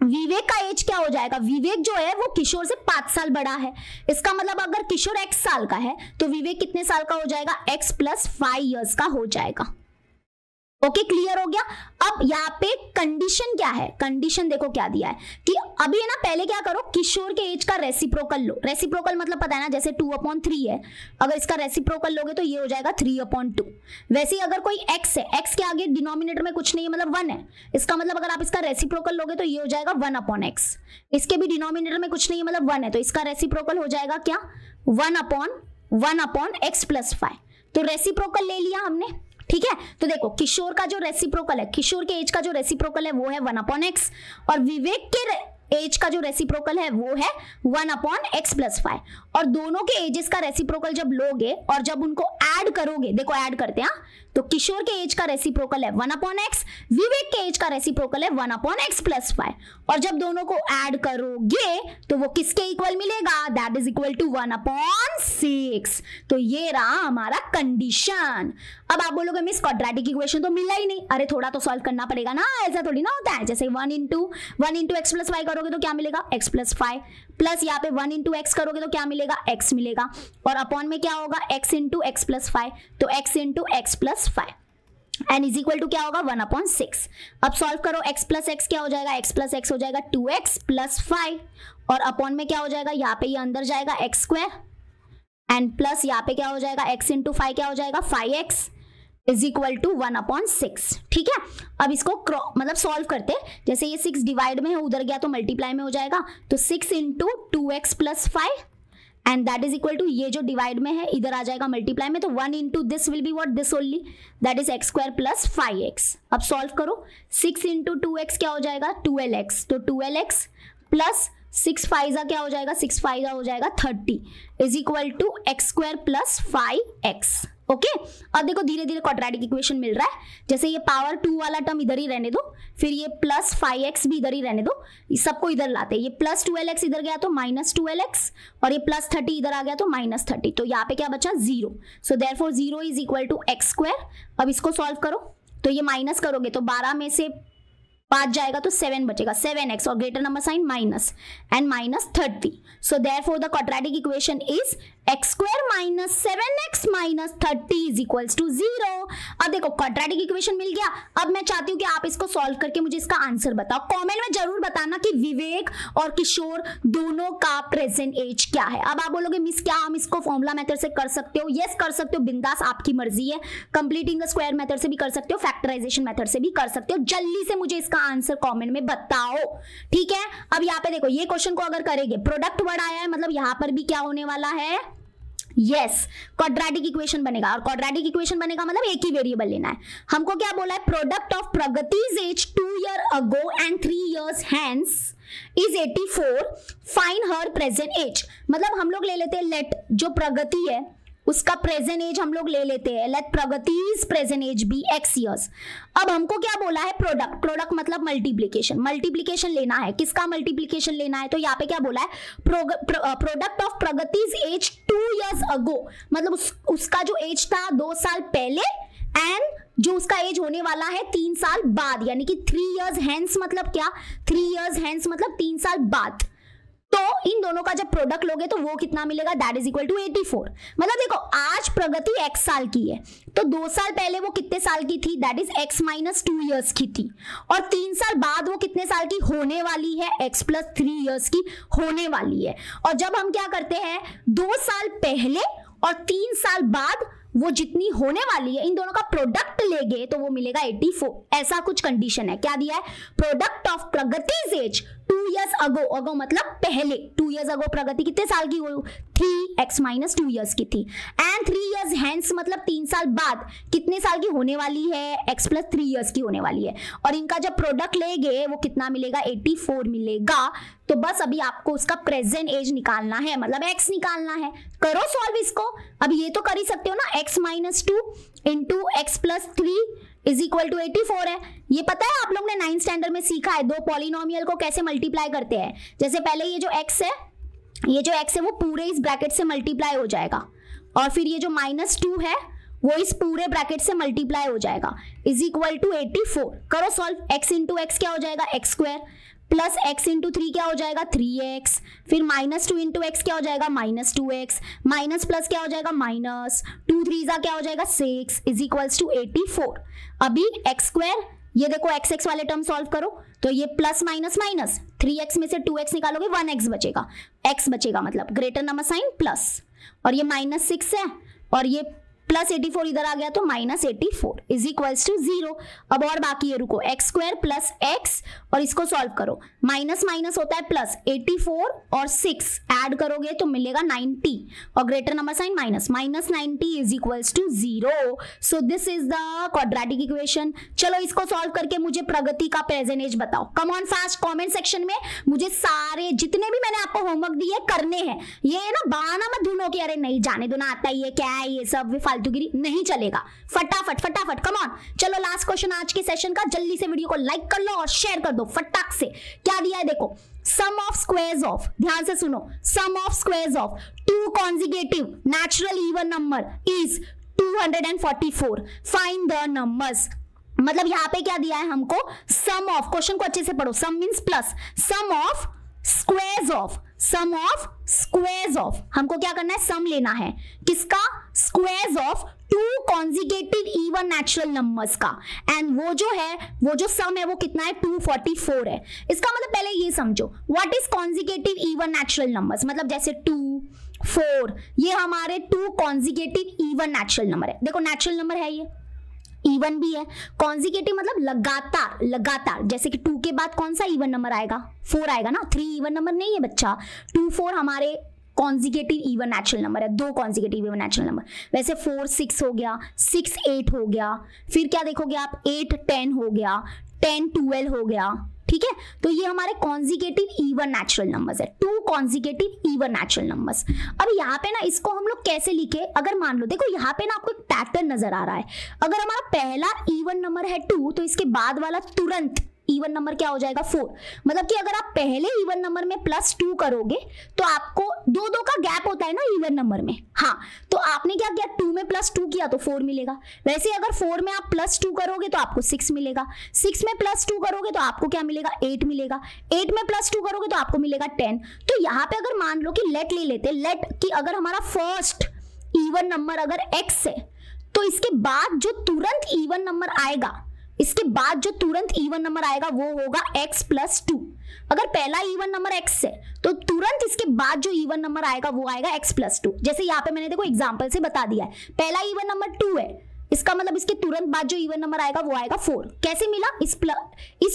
विवेक का एज क्या हो जाएगा, विवेक जो है वो किशोर से 5 साल बड़ा है, इसका मतलब अगर किशोर x साल का है तो विवेक कितने साल का हो जाएगा, x + 5 years का हो जाएगा, ओके। क्लियर हो गया? अब यहाँ पे कंडीशन क्या है, कंडीशन देखो क्या दिया है कि अभी है ना, पहले क्या करो, किशोर के एज का रेसिप्रोकल लो। रेसिप्रोकल मतलब पता है ना, जैसे 2/3 है, अगर इसका रेसिप्रोकल लोगे तो ये हो जाएगा 3/2। वैसे ही अगर कोई x है, x के आगे डिनोमिनेटर में कुछ नहीं है, मतलब 1 है, इसका मतलब अगर आप इसका रेसिप्रोकल लोगे तो ये हो जाएगा 1/x। इसके भी डिनोमिनेटर में कुछ नहीं है, मतलब 1 है, तो इसका रेसिप्रोकल हो जाएगा क्या, 1/x + 5। तो रेसिप्रोकल ले लिया हमने, ठीक है। तो देखो किशोर का जो रेसिप्रोकल है, किशोर के एज का जो रेसिप्रोकल है वो है 1/x, और विवेक के एज का जो रेसिप्रोकल है वो है 1/x + 5। और दोनों के एजेस का रेसिप्रोकल जब लोगे और जब उनको ऐड करोगे, देखो ऐड करते हैं, तो किशोर के एज का रेसिप्रोकल है 1/x, विवेक के एज का रेसिप्रोकल है 1/x + 5, और जब दोनों को ऐड करोगे तो वो किसके इक्वल मिलेगा, दैट इज इक्वल टू 1/6। तो ये रहा हमारा कंडीशन। अब आप बोलोगे मिस क्वाड्रेटिक इक्वेशन तो मिला ही नहीं, अरे थोड़ा तो सॉल्व करना पड़ेगा ना, ऐसा थोड़ी ना होता है। जैसे 1 × x + 5 करोगे तो क्या मिलेगा, x + 5 प्लस यहाँ पे 1 इंटू एक्स करोगे तो क्या मिलेगा, x मिलेगा, और अपॉन में क्या होगा, x इंटू एक्स प्लस 5, तो x into x plus 5 and is equal to क्या होगा, 1/6। अब सॉल्व करो, x प्लस एक्स क्या हो जाएगा, x प्लस एक्स हो जाएगा 2x प्लस 5, और अपॉन में क्या हो जाएगा, यहाँ पे ये अंदर जाएगा x स्क्वायर एंड प्लस यहाँ पे क्या हो जाएगा, x इंटू 5 क्या हो जाएगा, 5x इज इक्वल टू 1/6। ठीक है, अब इसको मतलब सॉल्व करते, जैसे ये 6 डिवाइड में है, उधर गया तो मल्टीप्लाई में हो जाएगा, तो 6 into 2x plus 5 and that is equal to, ये जो डिवाइड में है इधर आ जाएगा मल्टीप्लाई में, तो 1 into this will be what, this only, that is x square plus 5x। अब सॉल्व करो, 6 इंटू 2x क्या हो जाएगा, 12x, तो 12x प्लस 6 5 क्या हो जाएगा, 6 5 हो जाएगा 30 is equal to x square plus 5x। ओके, अब देखो धीरे धीरे क्वाड्रेटिक इक्वेशन मिल रहा है, जैसे ये पावर 2 वाला टर्म इधर ही रहने दो, फिर ये प्लस 5x भी इधर ही रहने दो, सबको इधर लाते, ये प्लस 12x इधर गया तो माइनस 12x, और ये प्लस 30 इधर आ गया तो माइनस 30, तो यहाँ पे क्या बचा, 0, so therefore 0 is equal to x square. अब इसको सॉल्व करो, तो ये माइनस करोगे तो 12 में से 5 जाएगा तो 7 बचेगा, 7x और greater number sign minus and minus 30, so therefore the quadratic equation is x square minus 7x minus 30 is equals to 0। अब देखो क्वाड्रेटिक इक्वेशन मिल गया, अब मैं चाहती हूँ कि आप इसको सॉल्व करके मुझे इसका आंसर बताओ। कमेंट में जरूर बताना कि विवेक और किशोर दोनों का प्रेजेंट एज क्या है। अब आप बोलोगे मिस क्या हम इसको फॉर्मूला मेथड से कर सकते हो, यस कर सकते हो, बिंदास आपकी मर्जी है, कंप्लीटिंग द स्क्वायर मेथड से भी कर सकते हो, फैक्टराइजेशन मेथड से भी कर सकते हो, जल्दी से मुझे इसका आंसर कमेंट में बताओ। ठीक है, अब यहाँ पे देखो ये क्वेश्चन को अगर करेंगे, प्रोडक्ट वर्ड आया है, मतलब यहाँ पर भी क्या होने वाला है, यस क्वाड्रेटिक इक्वेशन बनेगा, और क्वाड्रेटिक इक्वेशन बनेगा मतलब एक ही वेरिएबल लेना है। हमको क्या बोला है, प्रोडक्ट ऑफ प्रगति's age 2 years ago and 3 years hence is 84, find her present age. मतलब हम लोग ले लेते हैं लेट जो प्रगति है उसका प्रेजेंट एज हम लोग ले लेते हैं, लेट प्रगति's प्रेजेंट एज बी x years। अब हमको क्या बोला है, प्रोडक्ट, प्रोडक्ट मतलब मल्टीप्लिकेशन, मल्टीप्लिकेशन लेना है, किसका मल्टीप्लिकेशन लेना है, तो यहाँ पे क्या बोला है, प्रोडक्ट ऑफ प्रगति's एज 2 years ago, मतलब उसका जो एज था 2 साल पहले, एंड जो उसका एज होने वाला है 3 साल बाद, यानी कि 3 years hence मतलब क्या, 3 years hence मतलब 3 साल बाद। तो इन दोनों का जब प्रोडक्ट लोगे तो वो कितना मिलेगा, दैट इज इक्वल टू 84। मतलब देखो आज प्रगति x साल की है, तो 2 साल पहले वो कितने साल की थी, that is x minus 2 years की थी, और 3 साल बाद वो कितने साल की होने वाली है, x प्लस 3 years की होने वाली है। और जब हम क्या करते हैं, 2 साल पहले और 3 साल बाद वो जितनी होने वाली है इन दोनों का प्रोडक्ट लेंगे तो वो मिलेगा 84। ऐसा कुछ कंडीशन है, क्या दिया है, प्रोडक्ट ऑफ प्रगति's एज 2 years ago, अगो मतलब पहले, 2 years ago प्रगति कितने साल की हुई, 3x माइनस 2 years की थी, एंड 3 years hence मतलब 3 साल बाद कितने साल की होने वाली है, x प्लस 3 years की होने वाली है, और इनका जब प्रोडक्ट लेंगे वो कितना मिलेगा, 84 मिलेगा। तो बस अभी आपको उसका प्रेजेंट एज निकालना है, मतलब x निकालना है। करो सॉल्व इसको, अब ये तो कर ही सकते हो ना, x minus 2 into x plus 3 is equal to 84 है। ये पता है आप लोग ने 9th स्टैंडर्ड में सीखा है, दो पॉलिनोमियल को कैसे मल्टीप्लाई करते हैं। जैसे पहले ये जो x है, ये जो x है वो पूरे इस ब्रैकेट से मल्टीप्लाई हो जाएगा, और फिर ये जो माइनस 2 है वो इस पूरे ब्रैकेट से मल्टीप्लाई हो जाएगा, इज इक्वल टू 84। करो सॉल्व, x इंटू एक्स क्या हो जाएगा, x square, plus x into 3 क्या हो जाएगा, 3x, फिर माइनस 2 इंटू एक्स क्या हो जाएगा, माइनस 2x, माइनस प्लस क्या हो जाएगा, माइनस 2 3 क्या हो जाएगा, 6 इज इक्वल्स टू 84। अभी x स्क्वायर, ये देखो x वाले टर्म सॉल्व करो, तो ये प्लस माइनस माइनस, 3x में से 2x निकालोगे 1x बचेगा, x बचेगा मतलब ग्रेटर नंबर साइन प्लस, और ये माइनस 6 है, और ये प्लस 84 इधर आ गया तो माइनस 84 इज इक्वल्स टू 0। अब और बाकी है, रुको, एक्स स्क्वायर प्लस एक्स, और इसको सॉल्व करो, माइनस माइनस होता है प्लस, 84 और 6 ऐड करोगे तो मिलेगा 90, और greater number sign minus, minus 90 is equals to 0। So this is the quadratic equation. चलो इसको सॉल्व करके मुझे प्रगति का प्रेजेंट एज बताओ। Come on fast, comment section में मुझे सारे जितने भी मैंने आपको होमवर्क दिए करने हैं। ये ना बहाना मत ढूंढो कि अरे नहीं जाने दो ना, आता ही है क्या है ये सब फालतूगिरी, नहीं चलेगा, फटाफट फटाफट। कम ऑन, चलो लास्ट क्वेश्चन आज के सेशन का, जल्दी से वीडियो को लाइक कर लो और शेयर कर दो फटाक से। क्या दिया है देखो, सम ऑफ स्क्वायर्स ऑफ, ध्यान से सुनो, sum of squares of 2 consecutive natural even number is 244, find the numbers. मतलब यहां पे क्या दिया है हमको, सम ऑफ, क्वेश्चन को अच्छे से पढ़ो, sum means plus, sum of squares of, sum of squares of, हमको क्या करना है, सम लेना है किसका, squares of two consecutive even natural numbers का, एंड वो जो सम है वो कितना है, 244 है। इसका मतलब पहले ये समझो what is consecutive even natural numbers, मतलब जैसे 2, 4 ये हमारे two consecutive even natural number है। देखो नेचुरल नंबर है ये, इवन भी है, कॉन्जिगेटिव मतलब लगातार, जैसे कि 2 के बाद कौन सा इवन नंबर आएगा, 4 आएगा ना, 3 इवन नंबर नहीं है बच्चा, 2, 4 हमारे कॉन्जिगेटिव इवन नेचुरल नंबर है, 2 कॉन्जिगेटिव इवन नेचुरल नंबर। वैसे 4, 6 हो गया, 6, 8 हो गया, फिर क्या देखोगे आप, 8, 10 हो गया, 10, 12 हो गया, ठीक है। तो ये हमारे कॉन्जिगेटिव इवन नेचुरल नंबर्स है, 2 कॉन्जिगेटिव इवन नेचुरल नंबर्स। अब यहाँ पे ना इसको हम लोग कैसे लिखे, अगर मान लो देखो यहाँ पे ना आपको एक पैटर्न नजर आ रहा है, अगर हमारा पहला इवन नंबर है 2 तो इसके बाद वाला तुरंत इवन नंबर क्या हो जाएगा, 4। मतलब कि अगर आप पहले इवन नंबर में +2 करोगे तो आपको 2 का गैप होता है ना इवन नंबर में, हाँ, तो आपने क्या किया, 2 में +2 किया तो 4 मिलेगा। वैसे अगर 4 में आप +2 करोगे तो आपको 6 मिलेगा, 6 में +2 करोगे तो आपको क्या मिलेगा, 8 मिलेगा, 8 में +2 करोगे तो आपको मिलेगा 10। तो यहाँ पे अगर मान लो कि लेट ले लेते, लेट कि अगर हमारा फर्स्ट इवन नंबर अगर x है तो इसके बाद जो तुरंत इवन नंबर आएगा, वो होगा x + 2। अगर पहला इवन नंबर x है तो तुरंत इसके बाद जो इवन नंबर आएगा वो आएगा x + 2। जैसे यहाँ पे मैंने देखो एग्जांपल से बता दिया है, पहला इवन नंबर 2 है, इसका मतलब इसके तुरंत बाद जो इवन नंबर आएगा वो आएगा 4। कैसे मिला, इस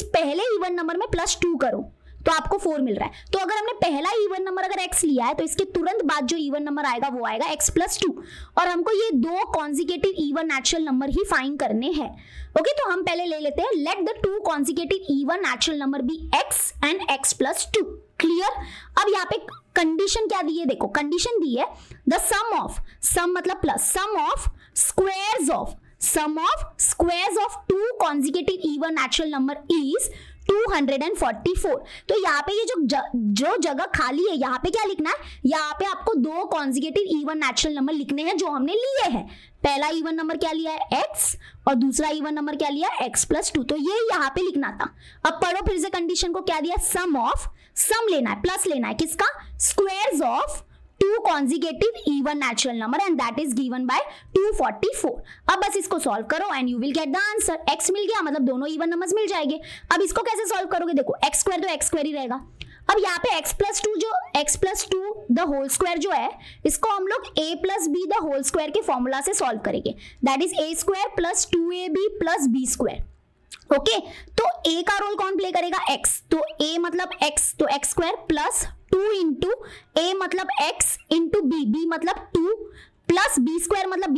पहले इवन नंबर में +2 करो तो आपको 4 मिल रहा है। तो अगर हमने पहला इवन नंबर अगर x लिया है तो इसके तुरंत बाद जो इवन नंबर आएगा वो आएगा x + 2, और हमको ये 2 कॉन्जिगेटिव इवन नेचुरल नंबर ही फाइंड करने हैं। ओके, तो हम पहले ले लेते हैं, let the 2 consecutive even natural number be x and x + 2। Clear. अब यहाँ पे कंडीशन क्या दी है, देखो कंडीशन दी है द सम मतलब plus, sum of squares of 2 consecutive even natural number is 244। तो यहाँ पे ये जो जगह खाली है यहाँ पे क्या लिखना है, यहाँ पे आपको 2 कॉन्जिगेटिव इवन नेचुरल नंबर लिखने हैं जो हमने लिए हैं। पहला इवन नंबर क्या लिया है, x, और दूसरा इवन नंबर क्या लिया है, x + 2। तो ये यहाँ पे लिखना था। अब पढ़ो फिर से कंडीशन को, क्या दिया, सम लेना है, प्लस लेना है किसका, squares of 2 consecutive even natural number and that is given bye 244। अब बस इसको सॉल्व करो and you will get the answer. x मिल गया, मतलब दोनों इवन नंबर्स मिल जाएंगे। अब इसको कैसे सॉल्व करोगे, देखो x² तो x² ही रहेगा। अब यहाँ पे x + 2 द होल स्क्वायर जो है, इसको हम लोग a + b the whole square के फॉर्मूला से सॉल्व करेंगे, that is a² + 2ab + b²। Okay, तो a का रोल कौन प्ले करेगा, x, तो a मतलब x, तो x² + 2 इंटू a मतलब x इंटू b मतलब 2 प्लस b² मतलब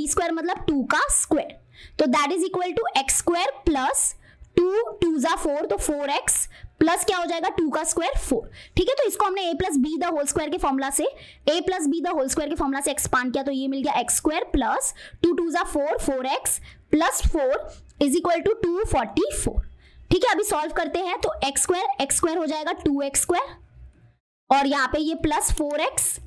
2 का स्क्वायर, तो that is equal to x² + 2 2 × 4, तो 4x प्लस क्या हो जाएगा, 2 का स्क्वायर 4। ठीक है, तो इसको हमने a + b the whole square के फॉर्मूला से एक्सपांड किया, तो ये मिल गया x² + 2 2 × 4 4x + 4 is equal to 244। ठीक है, अभी सॉल्व करते हैं, तो x² हो जाएगा 2x², और यहाँ पे ये +4x,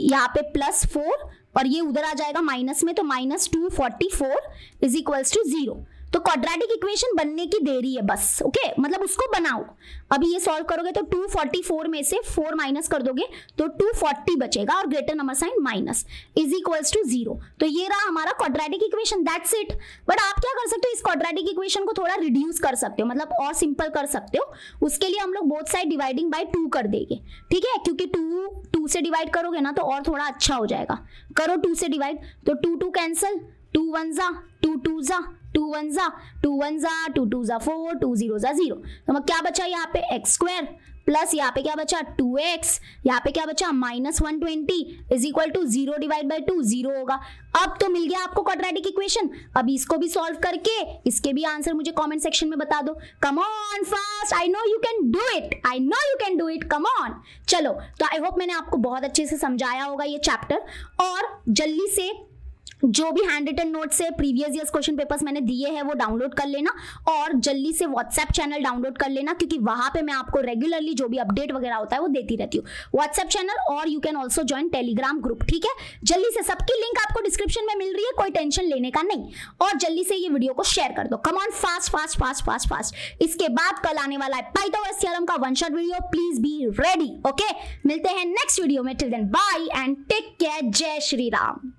यहाँ पे +4, और ये उधर आ जाएगा माइनस में, तो -244 इज इक्वल्स टू 0। तो क्वाड्रेटिक इक्वेशन बनने की देरी है बस। ओके, मतलब उसको बनाओ। अभी ये सॉल्व करोगे तो 244 में से 4 माइनस कर दोगे तो 240 बचेगा, और greater number sign minus is equals to 0। तो ये रहा हमारा quadratic equation, that's it. But आप क्या कर सकते हो, इस क्वाड्रेटिक इक्वेशन को थोड़ा रिड्यूस कर सकते हो, मतलब और सिंपल कर सकते हो। उसके लिए हम लोग बोथ साइड डिवाइडिंग बाय 2 कर देंगे। ठीक है, क्योंकि 2 से डिवाइड करोगे ना तो और थोड़ा अच्छा हो जाएगा। करो 2 से डिवाइड, तो 2 कैंसिल, 2 1 जा, 2 2 जा, 2 1 जा, 2 1 जा, 2 2 जा 4, 2 0 जा 0। तो क्या बचा यहाँ पे, x² प्लस यहाँ पे क्या बचा 2x, यहाँ पे क्या बचा -120 is equal to 0 divide by 2 0 होगा। अब तो मिल गया आपको क्वाड्रेटिक इक्वेशन। अब इसको भी सॉल्व करके इसके भी आंसर मुझे कमेंट सेक्शन में बता दो। Come on fast, I know you can do it, come on. चलो, तो आई होप मैंने आपको बहुत अच्छे से समझाया होगा ये चैप्टर, और जल्दी से जो भी हैंड रिटन नोट्स है, प्रीवियस ईयर्स क्वेश्चन पेपर्स मैंने दिए हैं वो डाउनलोड कर लेना और जल्दी से व्हाट्सएप चैनल डाउनलोड कर लेना, क्योंकि वहां पे मैं आपको रेगुलरली जो भी अपडेट वगैरह होता है वो देती रहती हूँ। व्हाट्सएप चैनल और you can also join Telegram group, ठीक है। जल्दी से, सबकी लिंक आपको डिस्क्रिप्शन में मिल रही है, कोई टेंशन लेने का नहीं। और जल्दी से ये वीडियो को शेयर कर दो, come on, fast fast fast fast fast. इसके बाद कल आने वाला है पाइथागोरस थ्योरम का one shot video, please be ready. Okay, मिलते हैं नेक्स्ट वीडियो में। Till then bye and take care. जय श्री राम।